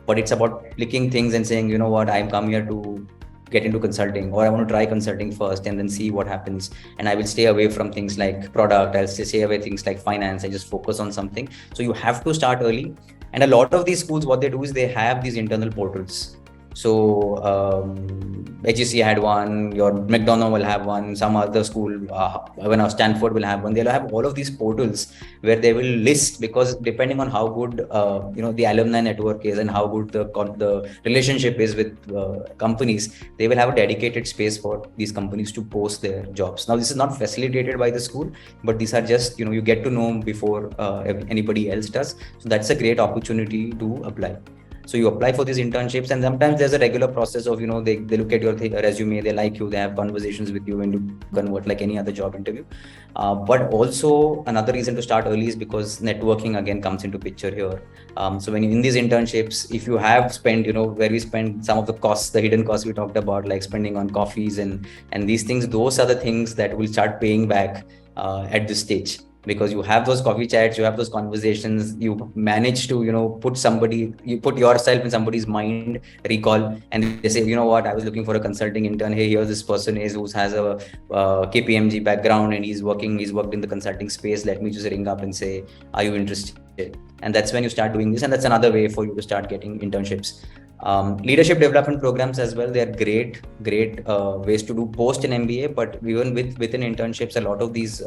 But it's about clicking things and saying, you know what, I'm come here to get into consulting, or I want to try consulting first and then see what happens. And I will stay away from things like product, I'll stay away things like finance, and just focus on something. So you have to start early. And a lot of these schools, what they do is they have these internal portals. So HEC had one, your McDonough will have one, some other school, Stanford will have one. They'll have all of these portals where they will list, because depending on how good the alumni network is and how good the relationship is with companies, they will have a dedicated space for these companies to post their jobs. Now, this is not facilitated by the school, but these are just, you get to know before anybody else does. So that's a great opportunity to apply. So you apply for these internships, and sometimes there's a regular process of, they look at your resume, they like you, they have conversations with you, and you convert like any other job interview. But also another reason to start early is because networking again comes into picture here. So when you're in these internships, if you have spent, where we spend some of the costs, the hidden costs we talked about, like spending on coffees and these things, those are the things that will start paying back at this stage. Because you have those coffee chats, you have those conversations, you manage to, you put yourself in somebody's mind, recall, and they say, you know what, I was looking for a consulting intern. Hey, here this person is who has a KPMG background, and he's worked in the consulting space. Let me just ring up and say, are you interested? And that's when you start doing this. And that's another way for you to start getting internships. Leadership development programs as well, they are great ways to do post an MBA. But even within internships, a lot of these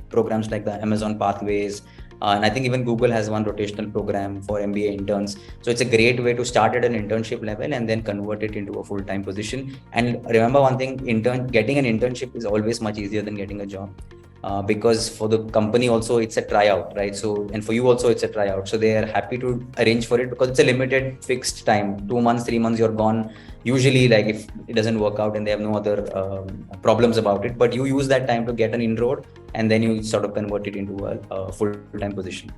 programs like the Amazon Pathways, and I think even Google has one rotational program for MBA interns. So it's a great way to start at an internship level and then convert it into a full-time position. And remember one thing, getting an internship is always much easier than getting a job. Because for the company also it's a tryout, right? So, and for you also it's a tryout. So they are happy to arrange for it because it's a limited fixed time, 2 months, 3 months, you're gone. Usually, like if it doesn't work out and they have no other problems about it, but you use that time to get an inroad, and then you sort of convert it into a full-time position.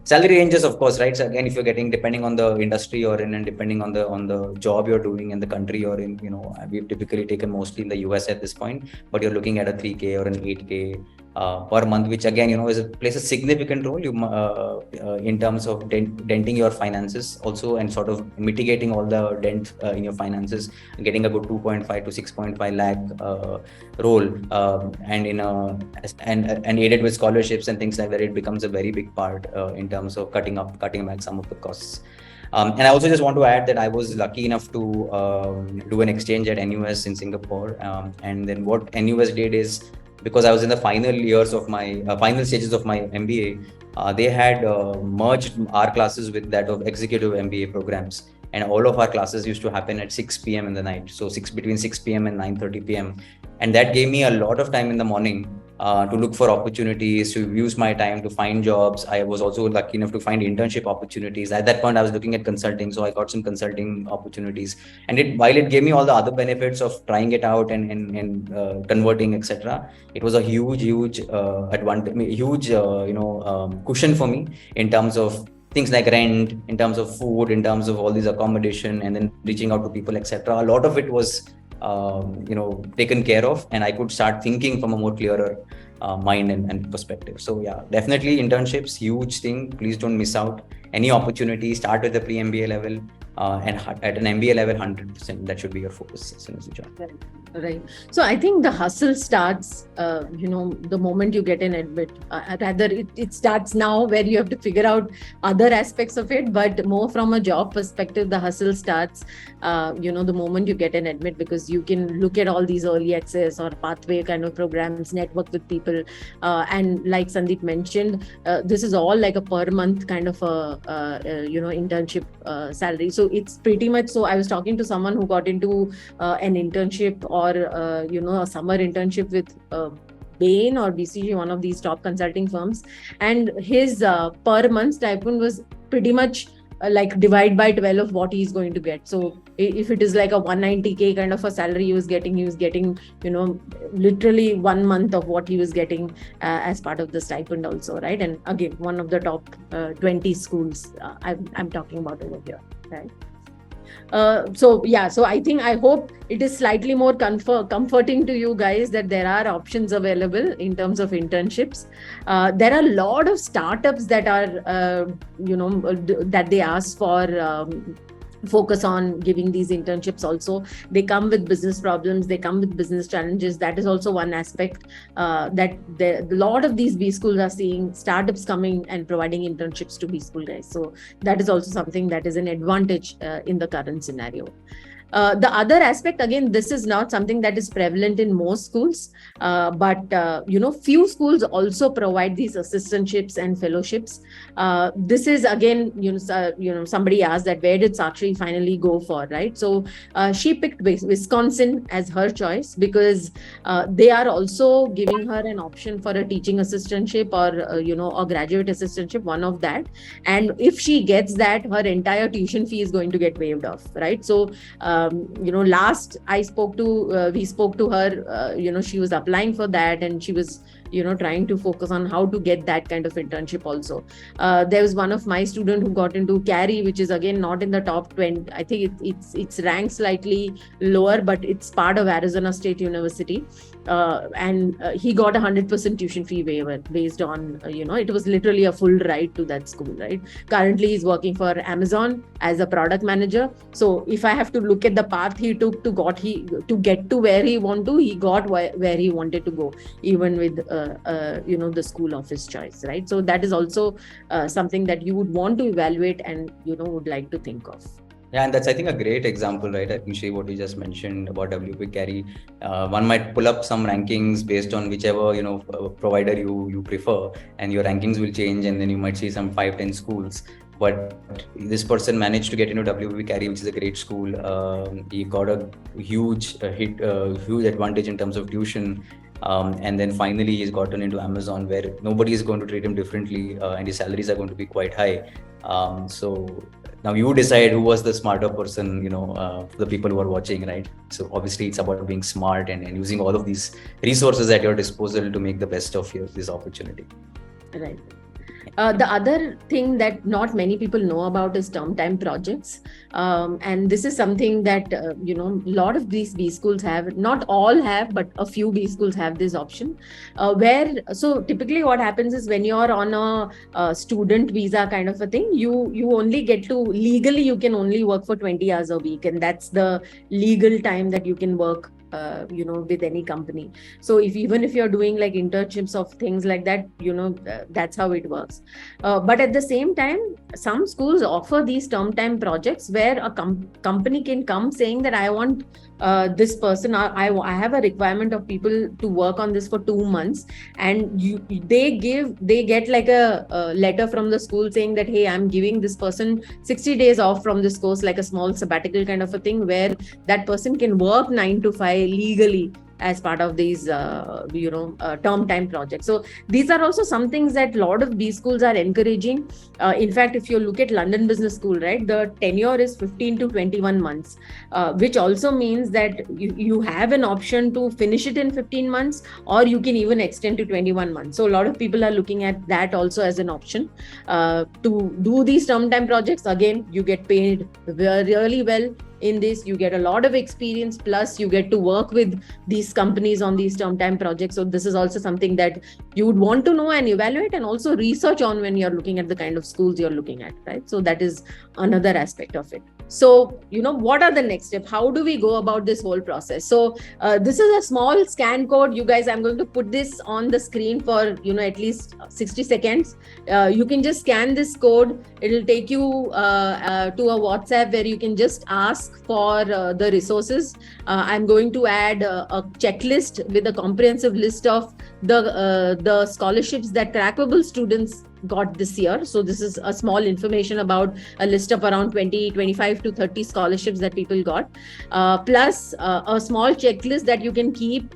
Salary ranges, of course, right? So again, if you're getting, depending on the industry you're in and depending on the job you're doing and the country you're in, we've typically taken mostly in the US at this point, but you're looking at a 3K or an 8K per month, which again, plays a significant role in terms of denting your finances also, and sort of mitigating all the dent in your finances, getting a good 2.5 to 6.5 lakh role, and aided with scholarships and things like that, it becomes a very big part in terms of cutting back some of the costs. And I also just want to add that I was lucky enough to do an exchange at NUS in Singapore, and then what NUS did is, because I was in the final years of my final stages of my MBA, they had merged our classes with that of executive MBA programs, and all of our classes used to happen at 6 p.m. in the night. So between 6 p.m. and 9:30 p.m. And that gave me a lot of time in the morning to look for opportunities, to use my time to find jobs. I was also lucky enough to find internship opportunities. At that point, I was looking at consulting, so I got some consulting opportunities. And while it gave me all the other benefits of trying it out and converting, etc., it was a huge advantage, huge cushion for me in terms of things like rent, in terms of food, in terms of all these accommodation, and then reaching out to people, etc. A lot of it was taken care of, and I could start thinking from a more clearer mind and perspective. So yeah, definitely internships, huge thing. Please don't miss out any opportunity. Start with the pre-MBA level, and at an MBA level, 100%. That should be your focus as soon as you join. Right. So I think the hustle starts, the moment you get an admit. Rather, it starts now, where you have to figure out other aspects of it. But more from a job perspective, the hustle starts, the moment you get an admit, because you can look at all these early access or pathway kind of programs, network with people. And like Sandeep mentioned, this is all like a per month kind of internship salary. So it's pretty much, so I was talking to someone who got into an internship or a summer internship with Bain or BCG, one of these top consulting firms, and his per month stipend was pretty much like divide by 12 of what he's going to get. So if it is like a 190k kind of a salary he was getting literally 1 month of what he was getting as part of the stipend also, right? And again, one of the top 20 schools I'm talking about over here, right? So I hope it is slightly more comforting to you guys that there are options available in terms of internships. There are a lot of startups that are that they ask for focus on giving these internships also. They come with business problems, they come with business challenges. That is also one aspect that a lot of these B schools are seeing startups coming and providing internships to B school guys. So that is also something that is an advantage in the current scenario. The other aspect, again, this is not something that is prevalent in most schools, but few schools also provide these assistantships and fellowships. This is again, somebody asked that where did Sakshi finally go for, right? So she picked Wisconsin as her choice because they are also giving her an option for a teaching assistantship or a graduate assistantship, one of that. And if she gets that, her entire tuition fee is going to get waived off, right? So last we spoke to her, she was applying for that, and she was trying to focus on how to get that kind of internship also. There was one of my student who got into Carey, which is again not in the top 20. I think it's ranked slightly lower, but it's part of Arizona State University. And he got 100% tuition fee waiver based on, it was literally a full ride to that school, right? Currently, he's working for Amazon as a product manager. So if I have to look at the path he took to get to where he wanted to, he got where he wanted to go, even with the school of his choice, right? So that is also something that you would want to evaluate and would like to think of. Yeah, and that's, I think, a great example, right? I think, Shri, what you just mentioned about WP Carey, one might pull up some rankings based on whichever provider you prefer, and your rankings will change, and then you might see some 5-10 schools. But this person managed to get into WP Carey, which is a great school. He got a huge advantage in terms of tuition. And then finally he's gotten into Amazon, where nobody is going to treat him differently, and his salaries are going to be quite high. So now you decide who was the smarter person, the people who are watching, right? So obviously it's about being smart and using all of these resources at your disposal to make the best of this opportunity. Right. The other thing that not many people know about is term time projects. And this is something that, a lot of these B schools have, not all have, but a few B schools have this option so typically what happens is when you're on a student visa kind of a thing, you only get to, legally, you can only work for 20 hours a week. And that's the legal time that you can work with any company. So even if you're doing like internships of things like that, that's how it works. But at the same time, some schools offer these term time projects where a company can come saying that I want this person, I have a requirement of people to work on this for 2 months, and they get like a letter from the school saying that, hey, I'm giving this person 60 days off from this course, like a small sabbatical kind of a thing, where that person can work 9 to 5 legally as part of these term time projects. So these are also some things that a lot of B schools are encouraging. In fact, if you look at London Business School, right, the tenure is 15 to 21 months, which also means that you have an option to finish it in 15 months, or you can even extend to 21 months. So a lot of people are looking at that also as an option. To do these term time projects, again, you get paid really well in this. You get a lot of experience, plus you get to work with these companies on these term time projects. So this is also something that you would want to know and evaluate and also research on when you're looking at the kind of schools you're looking at, right? So that is another aspect of it. So, what are the next steps? How do we go about this whole process? So this is a small scan code. You guys, I'm going to put this on the screen for, at least 60 seconds. You can just scan this code. It'll take you to a WhatsApp where you can just ask for the resources. I'm going to add a checklist with a comprehensive list of the scholarships that Crackverbal students got this year. So this is a small information about a list of around 25 to 30 scholarships that people got, plus a small checklist that you can keep,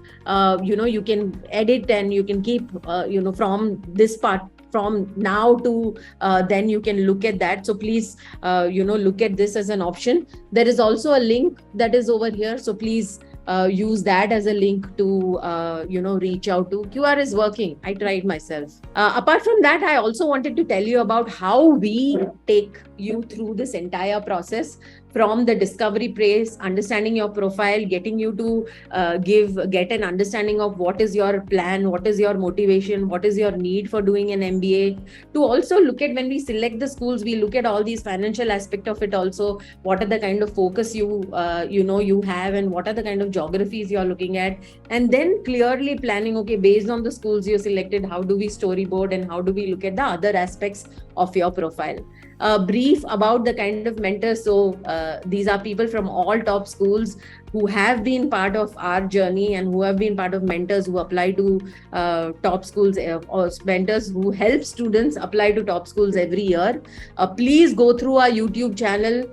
you can edit and you can keep, from this part, from now to then you can look at that. So please, look at this as an option. There is also a link that is over here. So please use that as a link to, reach out to. QR is working. I tried myself. Apart from that, I also wanted to tell you about how we take you through this entire process, from the discovery phase, understanding your profile, getting you to get an understanding of what is your plan, what is your motivation, what is your need for doing an MBA, to also look at when we select the schools, we look at all these financial aspect of it also. What are the kind of focus you have, and what are the kind of geographies you're looking at, and then clearly planning, okay, based on the schools you selected, how do we storyboard and how do we look at the other aspects of your profile. Brief about the kind of mentors. So these are people from all top schools who have been part of our journey and who have been part of mentors who apply to top schools, or mentors who help students apply to top schools every year. Please go through our YouTube channel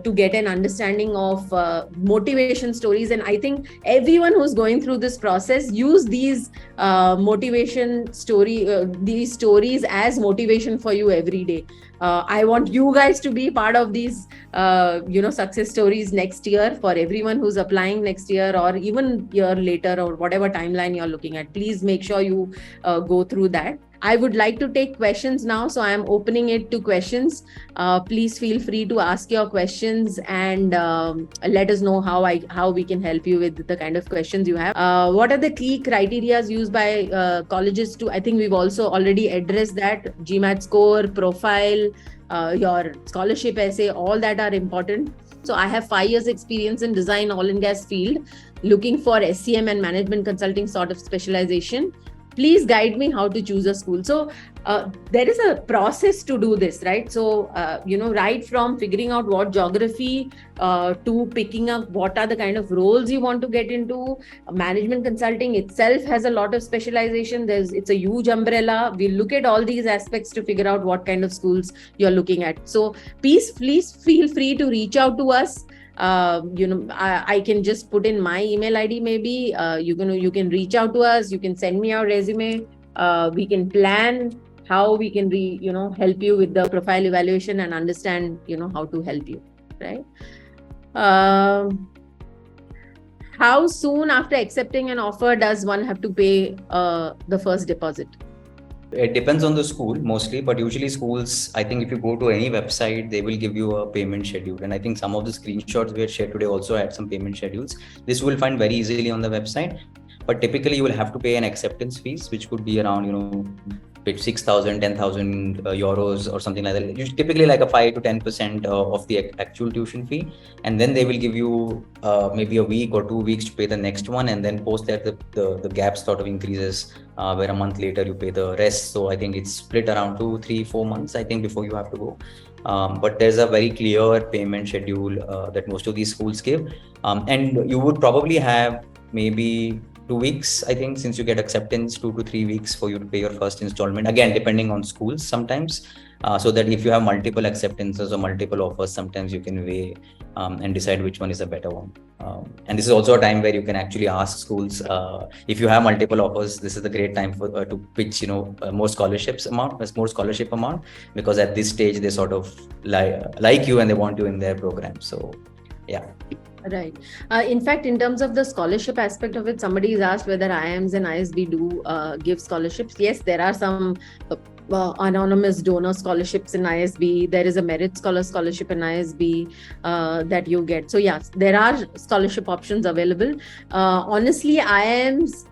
to get an understanding of motivation stories. And I think everyone who's going through this process, use these these stories as motivation for you every day. I want you guys to be part of these, success stories next year for everyone who's applying next year, or even year later, or whatever timeline you're looking at. Please make sure you go through that. I would like to take questions now, so I am opening it to questions. Please feel free to ask your questions and let us know how we can help you with the kind of questions you have. What are the key criteria used by colleges to? I think we've also already addressed that. GMAT score, profile, your scholarship essay, all that are important. So I have 5 years experience in design, oil and gas field, looking for SCM and management consulting sort of specialization. Please guide me how to choose a school. So there is a process to do this, right? So, right from figuring out what geography to picking up what are the kind of roles you want to get into. Management consulting itself has a lot of specialization. It's a huge umbrella. We look at all these aspects to figure out what kind of schools you're looking at. So please feel free to reach out to us. I can just put in my email ID. Maybe you can reach out to us. You can send me your resume. We can plan how we can help you with the profile evaluation and understand how to help you, right? How soon after accepting an offer does one have to pay the first deposit? It depends on the school mostly, but usually schools, I think if you go to any website, they will give you a payment schedule. And I think some of the screenshots we had shared today also had some payment schedules. This you will find very easily on the website. But typically you will have to pay an acceptance fees, which could be around, 6,000, 10,000 euros or something like that. Typically like a 5 to 10% of the actual tuition fee. And then they will give you maybe a week or 2 weeks to pay the next one. And then post that the gap sort of increases, where a month later you pay the rest. So I think it's split around 2, 3, 4 months, I think, before you have to go. But there's a very clear payment schedule that most of these schools give. And you would probably have maybe 2 weeks, I think, since you get acceptance, 2 to 3 weeks for you to pay your first installment. Again, depending on schools sometimes, so that if you have multiple acceptances or multiple offers, sometimes you can and decide which one is a better one. And this is also a time where you can actually ask schools, if you have multiple offers, this is the great time for to pitch, more scholarship amount, because at this stage they sort of like you and they want you in their program. So yeah. Right. In fact, in terms of the scholarship aspect of it, somebody is asked whether IIMs and ISB do give scholarships. Yes, there are some anonymous donor scholarships in ISB. There is a merit scholarship in ISB that you get. So yes, there are scholarship options available. Honestly, IIMs,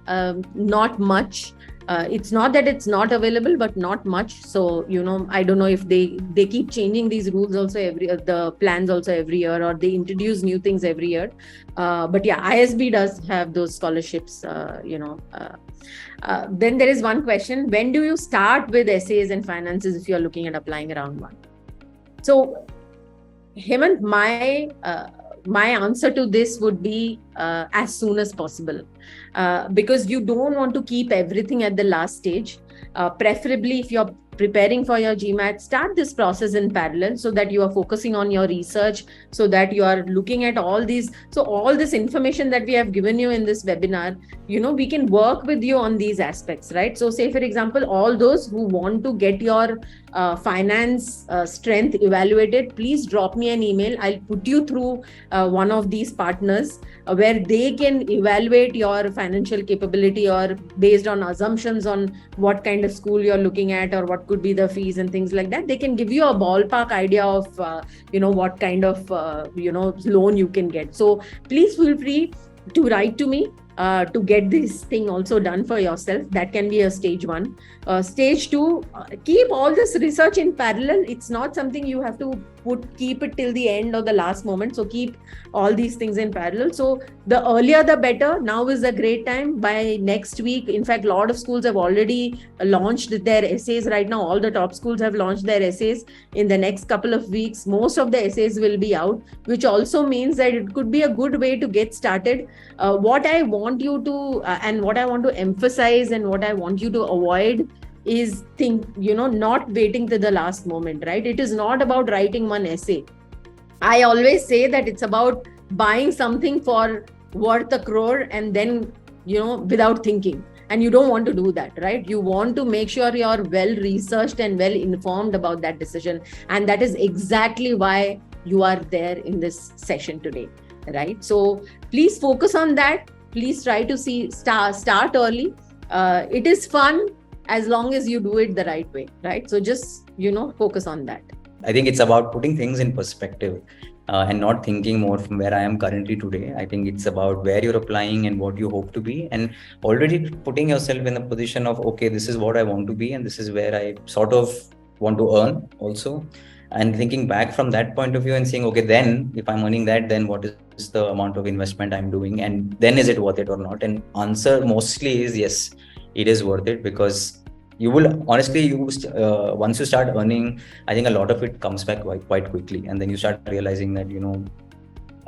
not much. It's not that it's not available, but not much. So, I don't know if they keep changing these rules also the plans also every year, or they introduce new things every year. But yeah, ISB does have those scholarships, Then there is one question: when do you start with essays and finances if you're looking at applying round one? So, Hemant, my answer to this would be as soon as possible, because you don't want to keep everything at the last stage. Preferably, if you're preparing for your GMAT, start this process in parallel so that you are focusing on your research, so that you are looking at all these. So all this information that we have given you in this webinar, we can work with you on these aspects, right? So say, for example, all those who want to get your finance strength evaluated, please drop me an email. I'll put you through one of these partners where they can evaluate your financial capability, or based on assumptions on what kind of school you're looking at or what could be the fees and things like that. They can give you a ballpark idea of what kind of loan you can get. So please feel free to write to me to get this thing also done for yourself. That can be a stage one. Stage two, keep all this research in parallel. It's not something you have to keep it till the end or the last moment. So keep all these things in parallel. So the earlier the better. Now is a great time. By next week, in fact, a lot of schools have already launched their essays right now. All the top schools have launched their essays. In the next couple of weeks, most of the essays will be out, which also means that it could be a good way to get started. What I want you to and what I want to emphasize and what I want you to avoid is not waiting to the last moment, right? It is not about writing one essay. I always say that it's about buying something for worth 1 crore and then, without thinking. And you don't want to do that, right? You want to make sure you're well researched and well informed about that decision. And that is exactly why you are there in this session today, right? So please focus on that. Please try to start early. It is fun as long as you do it the right way, right? So just, focus on that. I think it's about putting things in perspective and not thinking more from where I am currently today. I think it's about where you're applying and what you hope to be, and already putting yourself in a position of, okay, this is what I want to be and this is where I sort of want to earn also. And thinking back from that point of view and saying, okay, then if I'm earning that, then what is the amount of investment I'm doing, and then is it worth it or not? And answer mostly is yes, it is worth it, because you will honestly once you start earning, I think a lot of it comes back quite quickly, and then you start realizing that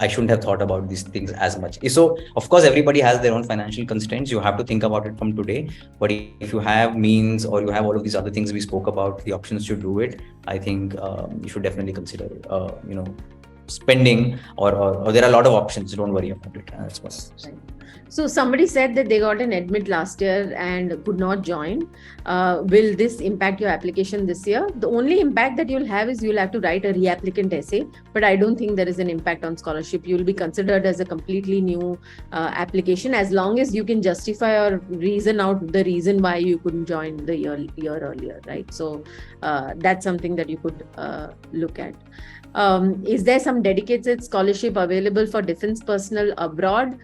I shouldn't have thought about these things as much. So of course everybody has their own financial constraints. You have to think about it from today, but if you have means or you have all of these other things we spoke about, the options to do it, I think you should definitely consider spending, or there are a lot of options. Don't worry about it. That's what. Right. So somebody said that they got an admit last year and could not join. Will this impact your application this year? The only impact that you'll have is you'll have to write a reapplicant essay, but I don't think there is an impact on scholarship. You'll be considered as a completely new application, as long as you can justify or reason out the reason why you couldn't join the year earlier, right? So that's something that you could look at. Is there some dedicated scholarship available for defense personnel abroad?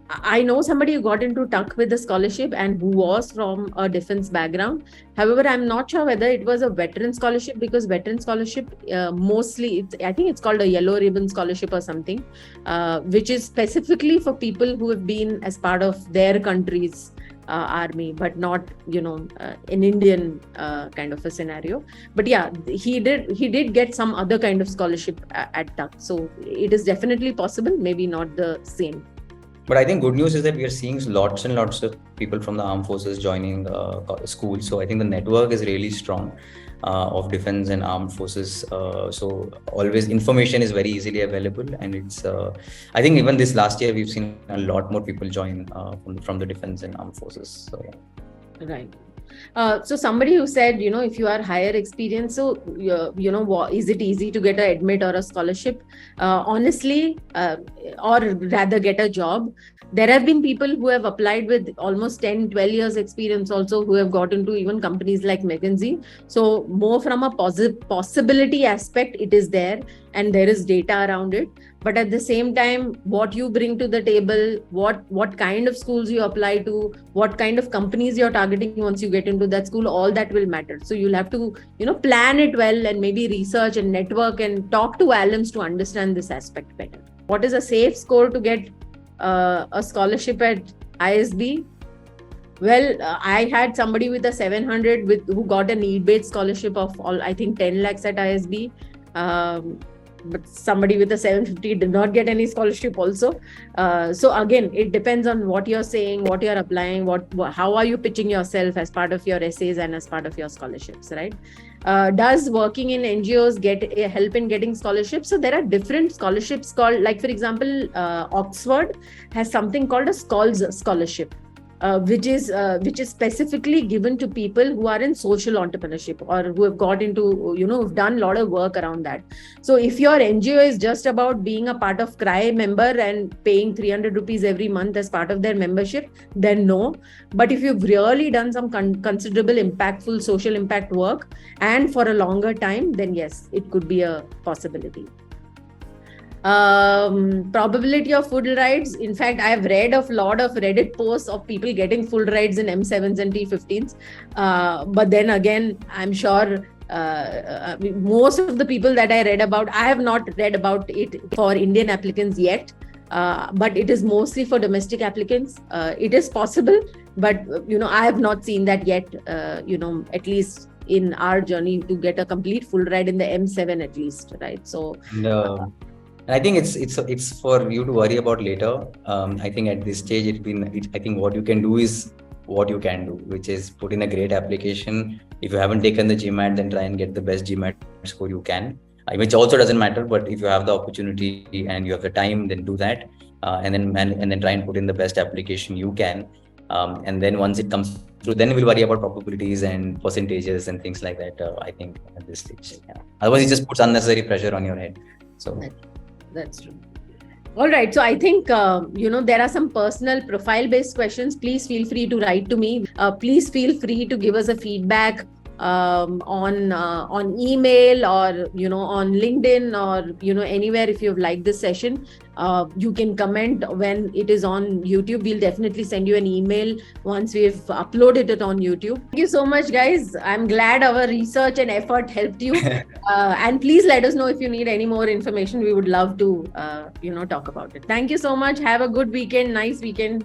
I know somebody who got into tuck with the scholarship and who was from a defense background. However, I'm not sure whether it was a veteran scholarship, because veteran scholarship mostly, I think it's called a yellow ribbon scholarship or something, which is specifically for people who have been as part of their country's army, but not an Indian kind of a scenario. But yeah, he did get some other kind of scholarship at tuck, so it is definitely possible, maybe not the same. But I think good news is that we are seeing lots and lots of people from the armed forces joining schools. So I think the network is really strong. of defense and armed forces. So always information is very easily available, and it's I think even this last year we've seen a lot more people join from the defense and armed forces. So. Right. So somebody who said, if you are higher experience, so, is it easy to get an admit or a scholarship? Honestly, or rather get a job. There have been people who have applied with almost 10, 12 years experience also, who have got into even companies like McKinsey. So more from a possibility aspect, it is there, and there is data around it. But at the same time, what you bring to the table, what kind of schools you apply to, what kind of companies you're targeting once you get into that school, all that will matter. So you'll have to, plan it well, and maybe research and network and talk to alums to understand this aspect better. What is a safe score to get a scholarship at ISB? Well, I had somebody with a 700 who got an need-based scholarship of I think 10 lakhs at ISB. But somebody with a 750 did not get any scholarship also. So again, it depends on what you're saying, what you're applying, how are you pitching yourself as part of your essays and as part of your scholarships, right? Does working in NGOs get help in getting scholarships? So there are different scholarships called, like for example, Oxford has something called a Scholes Scholarship. Which is specifically given to people who are in social entrepreneurship or who have got into, who've done a lot of work around that. So if your NGO is just about being a part of CRY member and paying 300 rupees every month as part of their membership, then no. But if you've really done some considerable impactful social impact work and for a longer time, then yes, it could be a possibility. Probability of full rides. In fact, I have read of a lot of Reddit posts of people getting full rides in M7s and T15s. But then again, I'm sure most of the people that I read about, I have not read about it for Indian applicants yet. But it is mostly for domestic applicants. It is possible, but I have not seen that yet. At least in our journey to get a complete full ride in the M7 at least, right? So. No. I think it's for you to worry about later. I think at this stage, I think what you can do is what you can do, which is put in a great application. If you haven't taken the GMAT, then try and get the best GMAT score you can, which also doesn't matter. But if you have the opportunity and you have the time, then do that, and then try and put in the best application you can. And then once it comes through, then we'll worry about probabilities and percentages and things like that. I think at this stage, otherwise it just puts unnecessary pressure on your head. So. That's true. All right. So I think, there are some personal profile-based questions. Please feel free to write to me. Please feel free to give us a feedback on email or, on LinkedIn or, anywhere. If you've liked this session, you can comment when it is on YouTube. We'll definitely send you an email once we've uploaded it on YouTube. Thank you so much, guys. I'm glad our research and effort helped you. And please let us know if you need any more information. We would love to, talk about it. Thank you so much. Have a good weekend. Nice weekend.